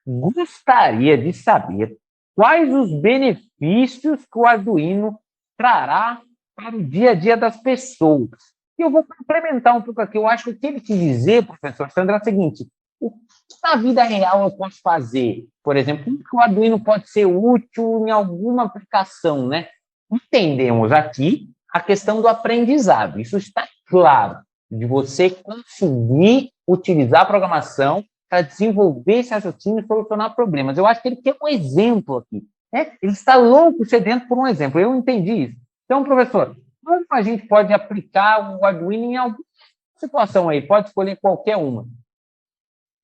gostaria de saber quais os benefícios que o Arduino trará para o dia a dia das pessoas. E eu vou complementar um pouco aqui. Eu acho que o que ele quis dizer, professor Sandra, é o seguinte: o que na vida real eu posso fazer? Por exemplo, como que o Arduino pode ser útil em alguma aplicação, né? Entendemos aqui a questão do aprendizado. Isso está claro, de você conseguir utilizar a programação para desenvolver esse raciocínio e solucionar problemas. Eu acho que ele quer um exemplo aqui. Né? Ele está louco sedento por um exemplo. Eu entendi isso. Então, professor, como a gente pode aplicar o Arduino em alguma situação aí? Pode escolher qualquer uma.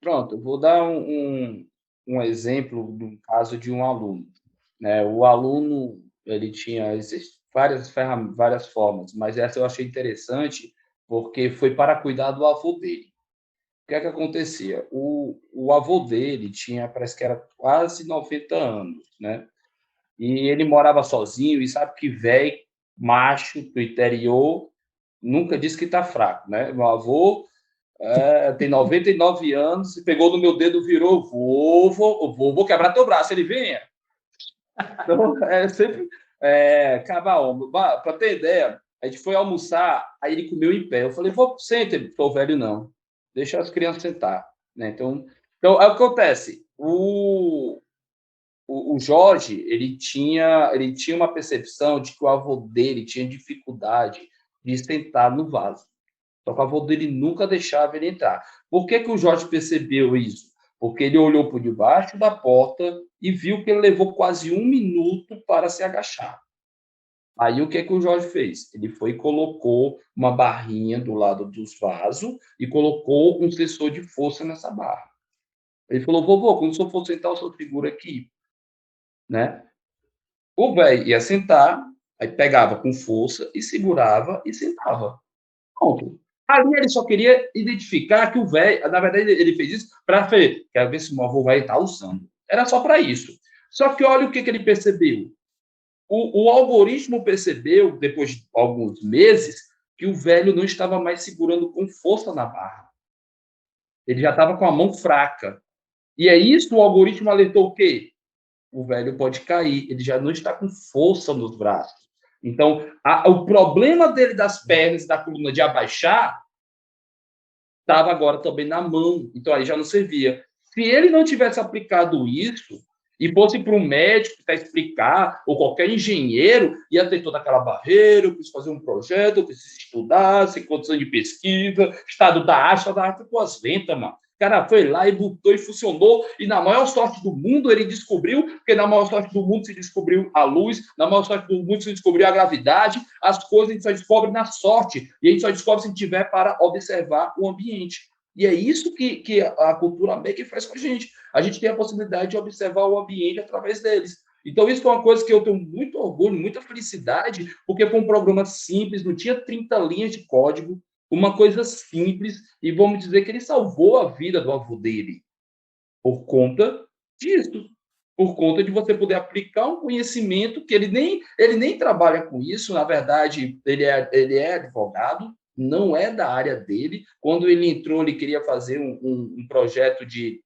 Pronto, eu vou dar um exemplo do caso de um aluno. Né? O aluno ele tinha várias formas, mas essa eu achei interessante porque foi para cuidar do avô dele. O que é que acontecia? O avô dele tinha, parece que era quase 90 anos, né? E ele morava sozinho, e sabe que velho, macho do interior, nunca disse que está fraco, né? Meu avô tem 99 anos, e pegou no meu dedo, virou, vou quebrar teu braço, ele venha. Então, é sempre cavalo. Para ter ideia, a gente foi almoçar, aí ele comeu em pé. Eu falei, vou, senta, ele falou, velho, não. Deixa as crianças sentar. Né? Então, é o que acontece. O Jorge, ele tinha uma percepção de que o avô dele tinha dificuldade de sentar no vaso. Só que o avô dele nunca deixava ele entrar. Por que o Jorge percebeu isso? Porque ele olhou por debaixo da porta e viu que ele levou quase 1 minuto para se agachar. Aí o que o Jorge fez? Ele foi e colocou uma barrinha do lado dos vasos e colocou um sensor de força nessa barra. Ele falou, vovô, quando o senhor for sentar, o senhor segura aqui. né? O velho ia sentar, aí pegava com força e segurava e sentava. Pronto. Ali ele só queria identificar que o velho, na verdade, ele fez isso para ver, quero ver se o meu avô vai estar usando. Era só para isso. Só que olha o que ele percebeu. O algoritmo percebeu, depois de alguns meses, que o velho não estava mais segurando com força na barra. Ele já estava com a mão fraca. E é isso, o algoritmo alertou o quê? O velho pode cair, ele já não está com força nos braços. Então, o problema dele das pernas, da coluna de abaixar, estava agora também na mão. Então, aí já não servia. Se ele não tivesse aplicado isso e fosse para um médico para explicar, ou qualquer engenheiro, ia ter toda aquela barreira, eu preciso fazer um projeto, eu preciso estudar, sem condição de pesquisa, estado da arte com as ventas, mano. O cara foi lá e botou e funcionou, e na maior sorte do mundo ele descobriu, porque na maior sorte do mundo se descobriu a luz, na maior sorte do mundo se descobriu a gravidade, as coisas a gente só descobre na sorte, e a gente só descobre se tiver para observar o ambiente. E é isso que a cultura maker faz com a gente. A gente tem a possibilidade de observar o ambiente através deles. Então, isso é uma coisa que eu tenho muito orgulho, muita felicidade, porque foi um programa simples, não tinha 30 linhas de código, uma coisa simples, e vamos dizer que ele salvou a vida do avô dele por conta disso, por conta de você poder aplicar um conhecimento que ele nem trabalha com isso, na verdade, ele é advogado, não é da área dele. Quando ele entrou, ele queria fazer um projeto de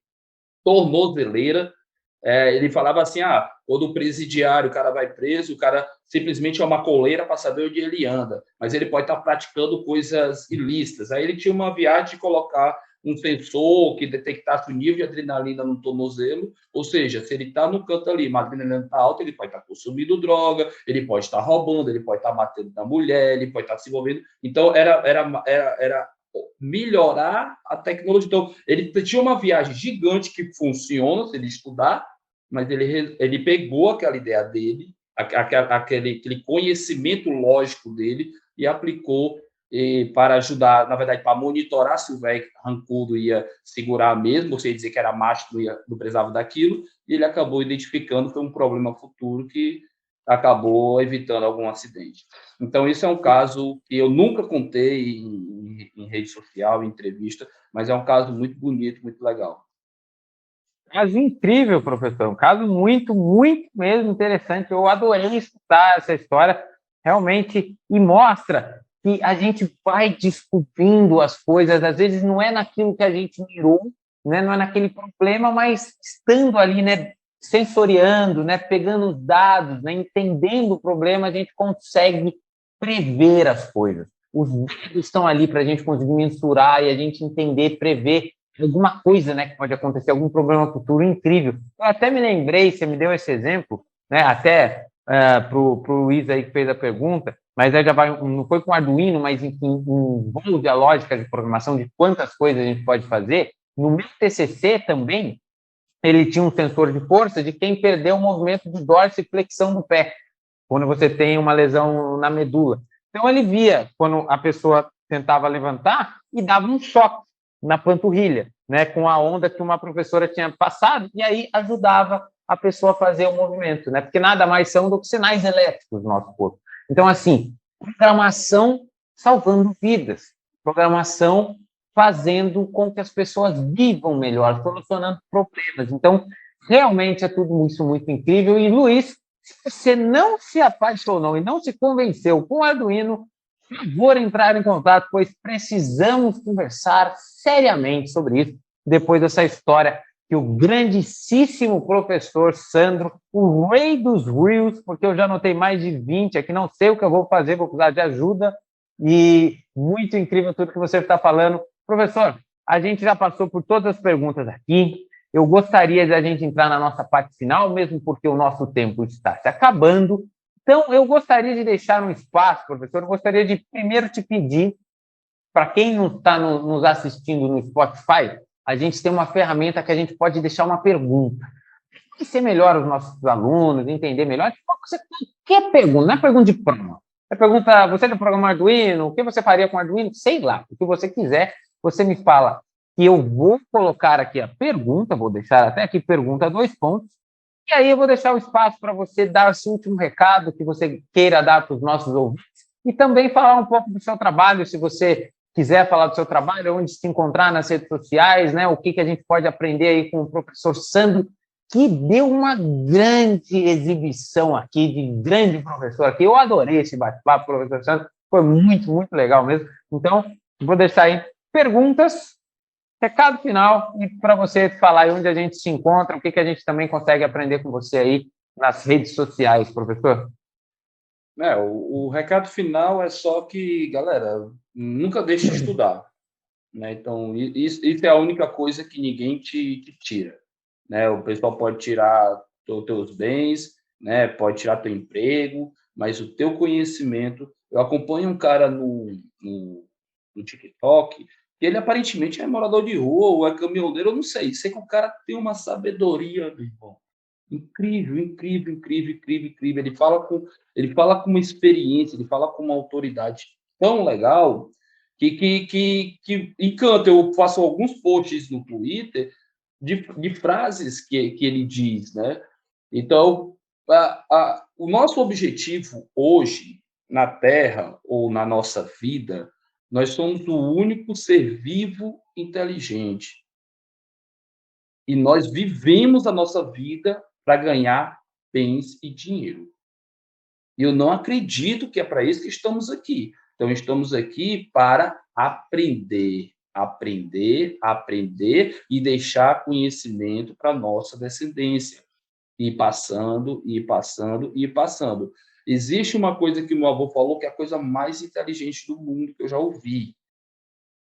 tornozeleira. Ele falava assim, quando o presidiário, o cara vai preso, o cara simplesmente é uma coleira para saber onde ele anda, mas ele pode estar praticando coisas ilícitas. Aí ele tinha uma viagem de colocar um sensor que detectasse o nível de adrenalina no tornozelo, ou seja, se ele está no canto ali, a adrenalina está alta, ele pode estar consumindo droga, ele pode estar roubando, ele pode estar matando a mulher, ele pode estar se envolvendo. Então, era melhorar a tecnologia. Então, ele tinha uma viagem gigante que funciona se ele estudar, mas ele pegou aquela ideia dele, aquele conhecimento lógico dele e aplicou para ajudar, na verdade, para monitorar se o velho rancudo ia segurar mesmo, ou se ia dizer que era macho, não precisava daquilo, e ele acabou identificando que foi um problema futuro que acabou evitando algum acidente. Então, isso é um caso que eu nunca contei em rede social, em entrevista, mas é um caso muito bonito, muito legal. Caso incrível, professor. Um caso muito, muito mesmo interessante. Eu adorei escutar essa história, realmente, e mostra que a gente vai descobrindo as coisas, às vezes não é naquilo que a gente mirou, né? Não é naquele problema, mas estando ali, né, sensoriando, né, pegando os dados, né, entendendo o problema, a gente consegue prever as coisas. Os dados estão ali para a gente conseguir mensurar e a gente entender, prever alguma coisa, né, que pode acontecer, algum problema futuro incrível. Eu até me lembrei, você me deu esse exemplo, né, até para o Luiz aí que fez a pergunta, mas aí já vai, não foi com Arduino, mas enfim, envolve a lógica de programação de quantas coisas a gente pode fazer. No meu TCC também, ele tinha um sensor de força de quem perdeu o movimento de dorsiflexão do pé, quando você tem uma lesão na medula. Então, ele via quando a pessoa tentava levantar e dava um choque na panturrilha, né, com a onda que uma professora tinha passado, e aí ajudava a pessoa a fazer o movimento, né, porque nada mais são do que sinais elétricos do nosso corpo. Então, assim, programação salvando vidas, programação fazendo com que as pessoas vivam melhor, solucionando problemas. Então, realmente é tudo isso muito incrível. E, Luiz, se você não se apaixonou e não se convenceu com o Arduino, por favor, entrar em contato, pois precisamos conversar seriamente sobre isso, depois dessa história que o grandíssimo professor Sandro, o rei dos Reels, porque eu já anotei mais de 20 aqui, não sei o que eu vou fazer, vou precisar de ajuda, e muito incrível tudo que você está falando. Professor, a gente já passou por todas as perguntas aqui, eu gostaria de a gente entrar na nossa parte final, mesmo porque o nosso tempo está se acabando. Então, eu gostaria de deixar um espaço, professor, eu gostaria de primeiro te pedir, para quem não está nos assistindo no Spotify, a gente tem uma ferramenta que a gente pode deixar uma pergunta. Conhecer melhor os nossos alunos, entender melhor. Você quer pergunta, não é pergunta de prova. É pergunta, você quer programar Arduino? O que você faria com Arduino? Sei lá, o que você quiser, você me fala. E eu vou colocar aqui a pergunta, vou deixar até aqui pergunta 2 pontos, E aí eu vou deixar o espaço para você dar esse último recado que você queira dar para os nossos ouvintes e também falar um pouco do seu trabalho, se você quiser falar do seu trabalho, onde se encontrar nas redes sociais, né? O que a gente pode aprender aí com o professor Sandro, que deu uma grande exibição aqui, de grande professor aqui. Eu adorei esse bate-papo, professor Sandro, foi muito, muito legal mesmo. Então, vou deixar aí perguntas, recado final, e para você falar aí onde a gente se encontra, o que a gente também consegue aprender com você aí nas redes sociais, professor. O recado final é só que, galera, nunca deixe de estudar, né? Então, isso é a única coisa que ninguém te tira, né? O pessoal pode tirar os teus bens, né? Pode tirar teu emprego, mas o teu conhecimento... Eu acompanho um cara no TikTok, que ele aparentemente é morador de rua ou é caminhoneiro, eu não sei. Sei que o cara tem uma sabedoria, meu irmão. Incrível, incrível, incrível, incrível, incrível. Ele fala com uma experiência, ele fala com uma autoridade tão legal que encanta. Eu faço alguns posts no Twitter de frases que ele diz, né? Então, o nosso objetivo hoje na Terra ou na nossa vida, nós somos o único ser vivo inteligente. E nós vivemos a nossa vida para ganhar bens e dinheiro. E eu não acredito que é para isso que estamos aqui. Então, estamos aqui para aprender, aprender, aprender e deixar conhecimento para a nossa descendência. E passando, e passando, e passando. Existe uma coisa que meu avô falou que é a coisa mais inteligente do mundo que eu já ouvi.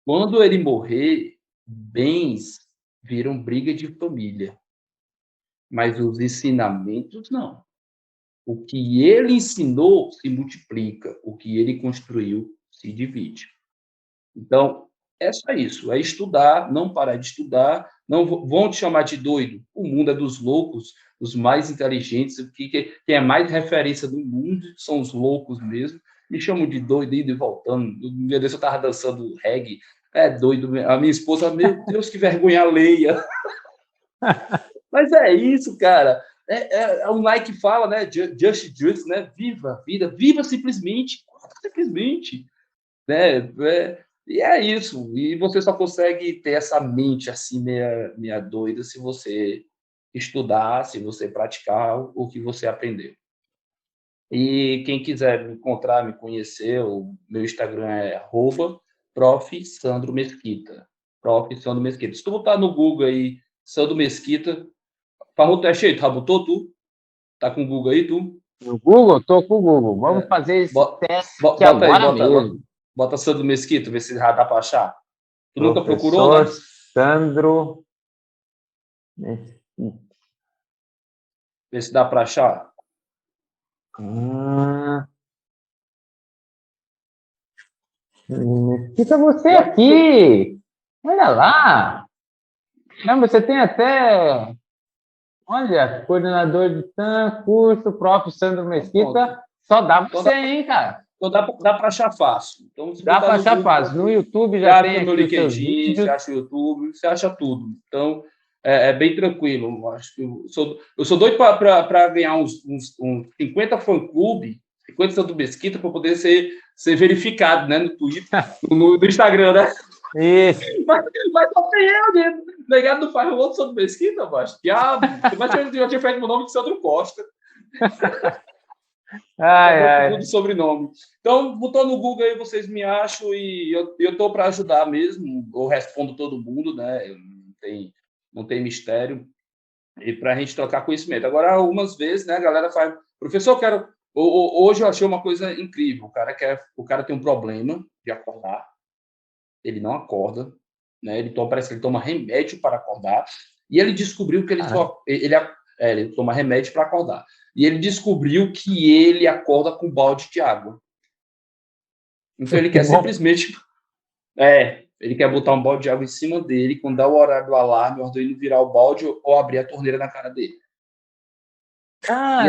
Quando ele morrer, bens viram briga de família. Mas os ensinamentos, não. O que ele ensinou se multiplica, o que ele construiu se divide. Então, é só isso, é estudar, não parar de estudar, não vão te chamar de doido. O mundo é dos loucos, os mais inteligentes, quem é mais referência do mundo são os loucos mesmo. Me chamam de doido, indo e voltando. Um dia desse eu estava dançando reggae, é doido. A minha esposa, meu Deus, que vergonha alheia. Mas é isso, cara. O Nike fala, né? Just do it, né? Viva a vida, viva simplesmente, né? E é isso. E você só consegue ter essa mente assim meia doida se você estudar, se você praticar o que você aprendeu. E quem quiser me encontrar, me conhecer, o meu Instagram é @prof.sandro.mesquita. Prof. Sandro Mesquita. Se tu botar no Google aí, Sandro Mesquita, falou, tu é cheio, tu rabutou, tu? Tá com o Google aí, tu? No Google? Tô com o Google. Vamos fazer esse teste aqui Bota aí, agora mesmo. bota Sandro Mesquita, vê se já dá para achar. Tu nunca procurou, Professor né? Sandro. Vê se dá para achar. Fica você aqui. Olha lá. Não, você tem até... Olha, coordenador de curso, prof. Sandro Mesquita. Só dá você, hein, cara? Então dá para achar fácil. Então, dá para achar fácil. No YouTube já tem aqui os seus vídeos. Você acha o YouTube, você acha tudo. Então, é bem tranquilo. Acho que eu sou doido para ganhar uns 50 fã-clube, 50 Sandro Mesquita, para poder ser verificado, né, no Twitter, no Instagram, né? Isso. Mas só tem eu, né? Negado não faz o outro Sandro Mesquita, macho. Diabo. Mas eu já tinha feito o nome de Sandro Costa. Tudo sobrenome. Então, botou no Google aí, vocês me acham e eu estou para ajudar mesmo. Eu respondo todo mundo, né? Não tem mistério. E para a gente trocar conhecimento. Agora, algumas vezes, né, a galera faz... Professor, hoje eu achei uma coisa incrível. O cara tem um problema de acordar. Ele não acorda, né? Parece que ele toma remédio para acordar. E ele descobriu que ele toma remédio para acordar. E ele descobriu que ele acorda com um balde de água. Então ele quer simplesmente... ele quer botar um balde de água em cima dele, quando dá o horário do alarme, o Arduino virar o balde ou abrir a torneira na cara dele. E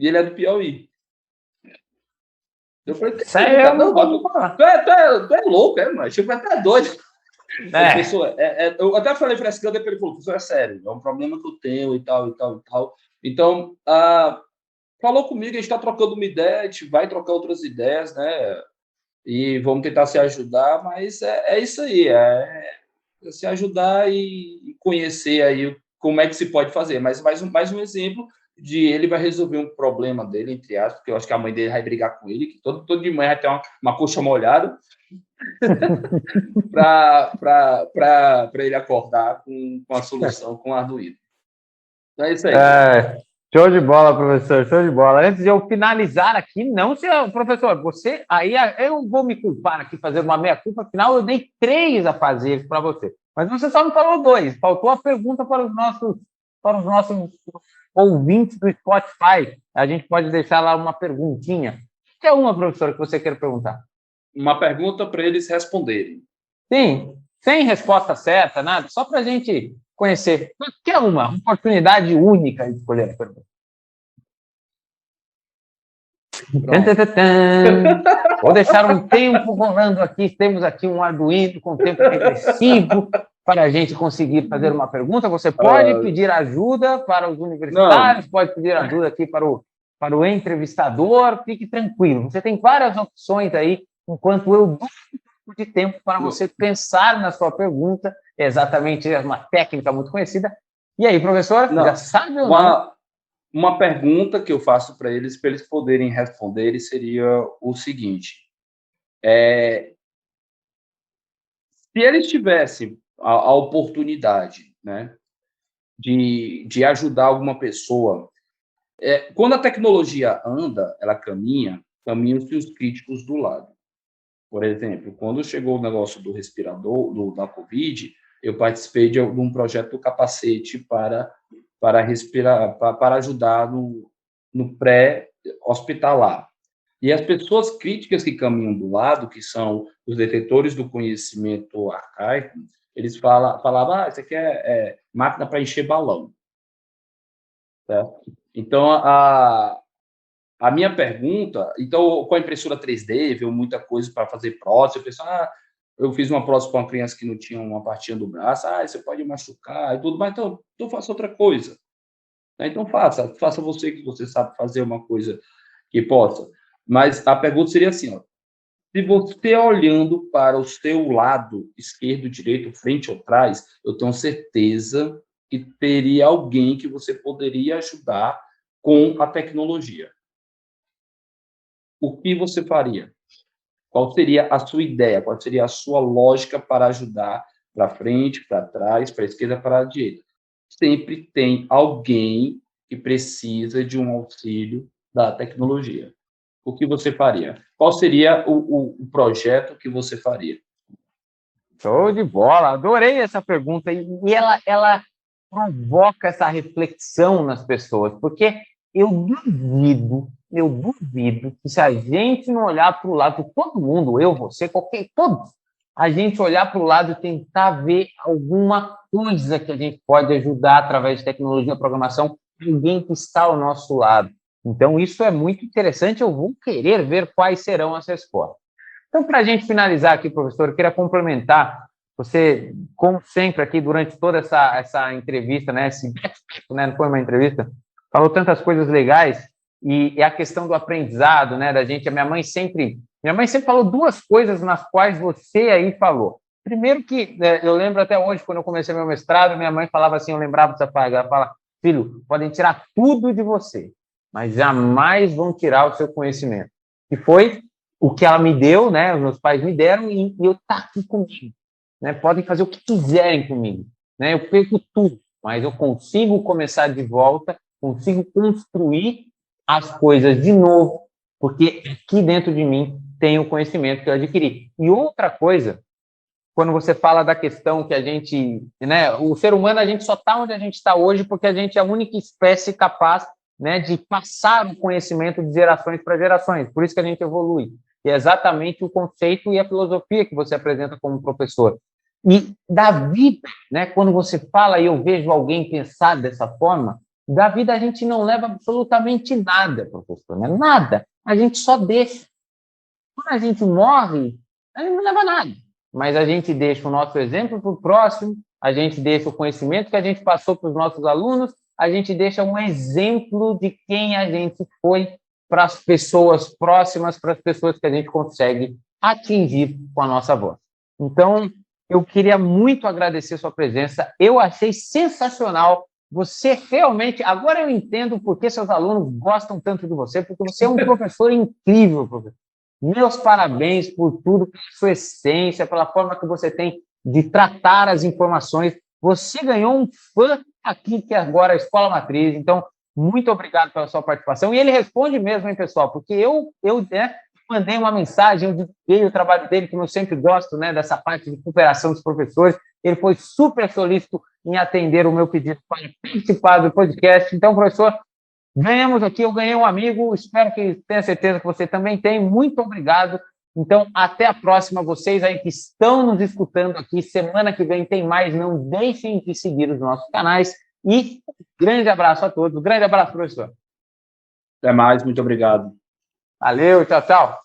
ele é do Piauí. Eu falei, tu é louco, mano. Professor, eu até falei frescando, depois ele falou, professor, é sério, é um problema que eu tenho e tal, e tal, e tal. Então, falou comigo, a gente está trocando uma ideia, a gente vai trocar outras ideias, né? E vamos tentar se ajudar, mas é isso aí, se ajudar e conhecer aí como é que se pode fazer. Mas mais um exemplo de ele vai resolver um problema dele, entre aspas, porque eu acho que a mãe dele vai brigar com ele, que todo de manhã vai ter uma coxa molhada para ele acordar com a solução, com o Arduino. Então é isso aí. Show de bola, professor, show de bola. Antes de eu finalizar aqui, não, professor, você, aí eu vou me culpar aqui, fazer uma meia-culpa, afinal eu dei 3 afazeres para você, mas você só me falou 2, faltou a pergunta para os nossos ouvintes do Spotify, a gente pode deixar lá uma perguntinha. Quer uma, professor, que você queira perguntar? Uma pergunta para eles responderem. Sim, sem resposta certa, nada, só para a gente conhecer. Quer uma oportunidade única de escolher a pergunta. Vou deixar um tempo rolando aqui. Temos aqui um Arduino com tempo regressivo para a gente conseguir fazer uma pergunta. Você pode pedir ajuda para os universitários, pode pedir ajuda aqui para o entrevistador. Fique tranquilo. Você tem várias opções aí, enquanto eu dou um pouco de tempo para você pensar na sua pergunta. É exatamente uma técnica muito conhecida. E aí, professor, já sabe ou não? Uma pergunta que eu faço para eles poderem responder, seria o seguinte: se eles tivessem a oportunidade, né, de ajudar alguma pessoa, quando a tecnologia anda, ela caminham-se os críticos do lado. Por exemplo, quando chegou o negócio do respirador, da Covid, eu participei de um projeto do capacete para respirar, para ajudar no pré-hospitalar. E as pessoas críticas que caminham do lado, que são os detentores do conhecimento arcaico, eles falavam, isso aqui é máquina para encher balão. Certo? Então, a minha pergunta, então, com a impressora 3D, veio muita coisa para fazer prótese, eu pensei, eu fiz uma prótese para uma criança que não tinha uma partinha do braço, você pode machucar e tudo, mas então faça outra coisa. Então faça você, que você sabe fazer uma coisa que possa. Mas a pergunta seria assim, se você olhando para o seu lado, esquerdo, direito, frente ou trás, eu tenho certeza que teria alguém que você poderia ajudar com a tecnologia. O que você faria? Qual seria a sua ideia? Qual seria a sua lógica para ajudar para frente, para trás, para a esquerda, para a direita? Sempre tem alguém que precisa de um auxílio da tecnologia. O que você faria? Qual seria o projeto que você faria? Show de bola, adorei essa pergunta. E ela provoca essa reflexão nas pessoas, porque eu duvido que se a gente não olhar para o lado, todo mundo, eu, você, todos, a gente olhar para o lado e tentar ver alguma coisa que a gente pode ajudar através de tecnologia, programação, ninguém que está ao nosso lado. Então, isso é muito interessante, eu vou querer ver quais serão as respostas. Então, para a gente finalizar aqui, professor, eu queria complementar. Você, como sempre aqui, durante toda essa entrevista, né, não foi uma entrevista, falou tantas coisas legais, e a questão do aprendizado, né, da gente. Minha mãe sempre falou 2 coisas nas quais você aí falou. Primeiro que, eu lembro até hoje, quando eu comecei meu mestrado, minha mãe falava assim, eu lembrava dessa frase, ela fala, filho, podem tirar tudo de você, mas jamais vão tirar o seu conhecimento. E foi o que ela me deu, né? Os meus pais me deram, e eu tá aqui comigo, né? Podem fazer o que quiserem comigo, né? Eu perco tudo, mas eu consigo começar de volta, consigo construir as coisas de novo, porque aqui dentro de mim tem o conhecimento que eu adquiri. E outra coisa, quando você fala da questão que a gente, né? O ser humano, a gente só está onde a gente está hoje porque a gente é a única espécie capaz, né, de passar o conhecimento de gerações para gerações. Por isso que a gente evolui. E é exatamente o conceito e a filosofia que você apresenta como professor. E da vida, né, quando você fala e eu vejo alguém pensar dessa forma, da vida a gente não leva absolutamente nada, professor, né? Nada. A gente só deixa. Quando a gente morre, a gente não leva nada. mas a gente deixa o nosso exemplo para o próximo, a gente deixa o conhecimento que a gente passou para os nossos alunos, a gente deixa um exemplo de quem a gente foi para as pessoas próximas, para as pessoas que a gente consegue atingir com a nossa voz. Então, eu queria muito agradecer sua presença, eu achei sensacional. Você realmente, agora eu entendo por que seus alunos gostam tanto de você, porque você é um professor incrível, professor. Meus parabéns por tudo, pela sua essência, pela forma que você tem de tratar as informações. Você ganhou um fã aqui, que é agora a Escola Matriz. Então, muito obrigado pela sua participação. E ele responde mesmo, hein, pessoal? Porque eu mandei uma mensagem, eu divulguei o trabalho dele, como eu sempre gosto, né, dessa parte de cooperação dos professores. Ele foi super solícito em atender o meu pedido para participar do podcast. Então, professor, ganhamos aqui, eu ganhei um amigo, espero que tenha certeza que você também tem. Muito obrigado. Então, até a próxima. Vocês aí que estão nos escutando aqui, semana que vem tem mais. Não deixem de seguir os nossos canais. E grande abraço a todos. Grande abraço, professor. Até mais, muito obrigado. Valeu, tchau, tchau.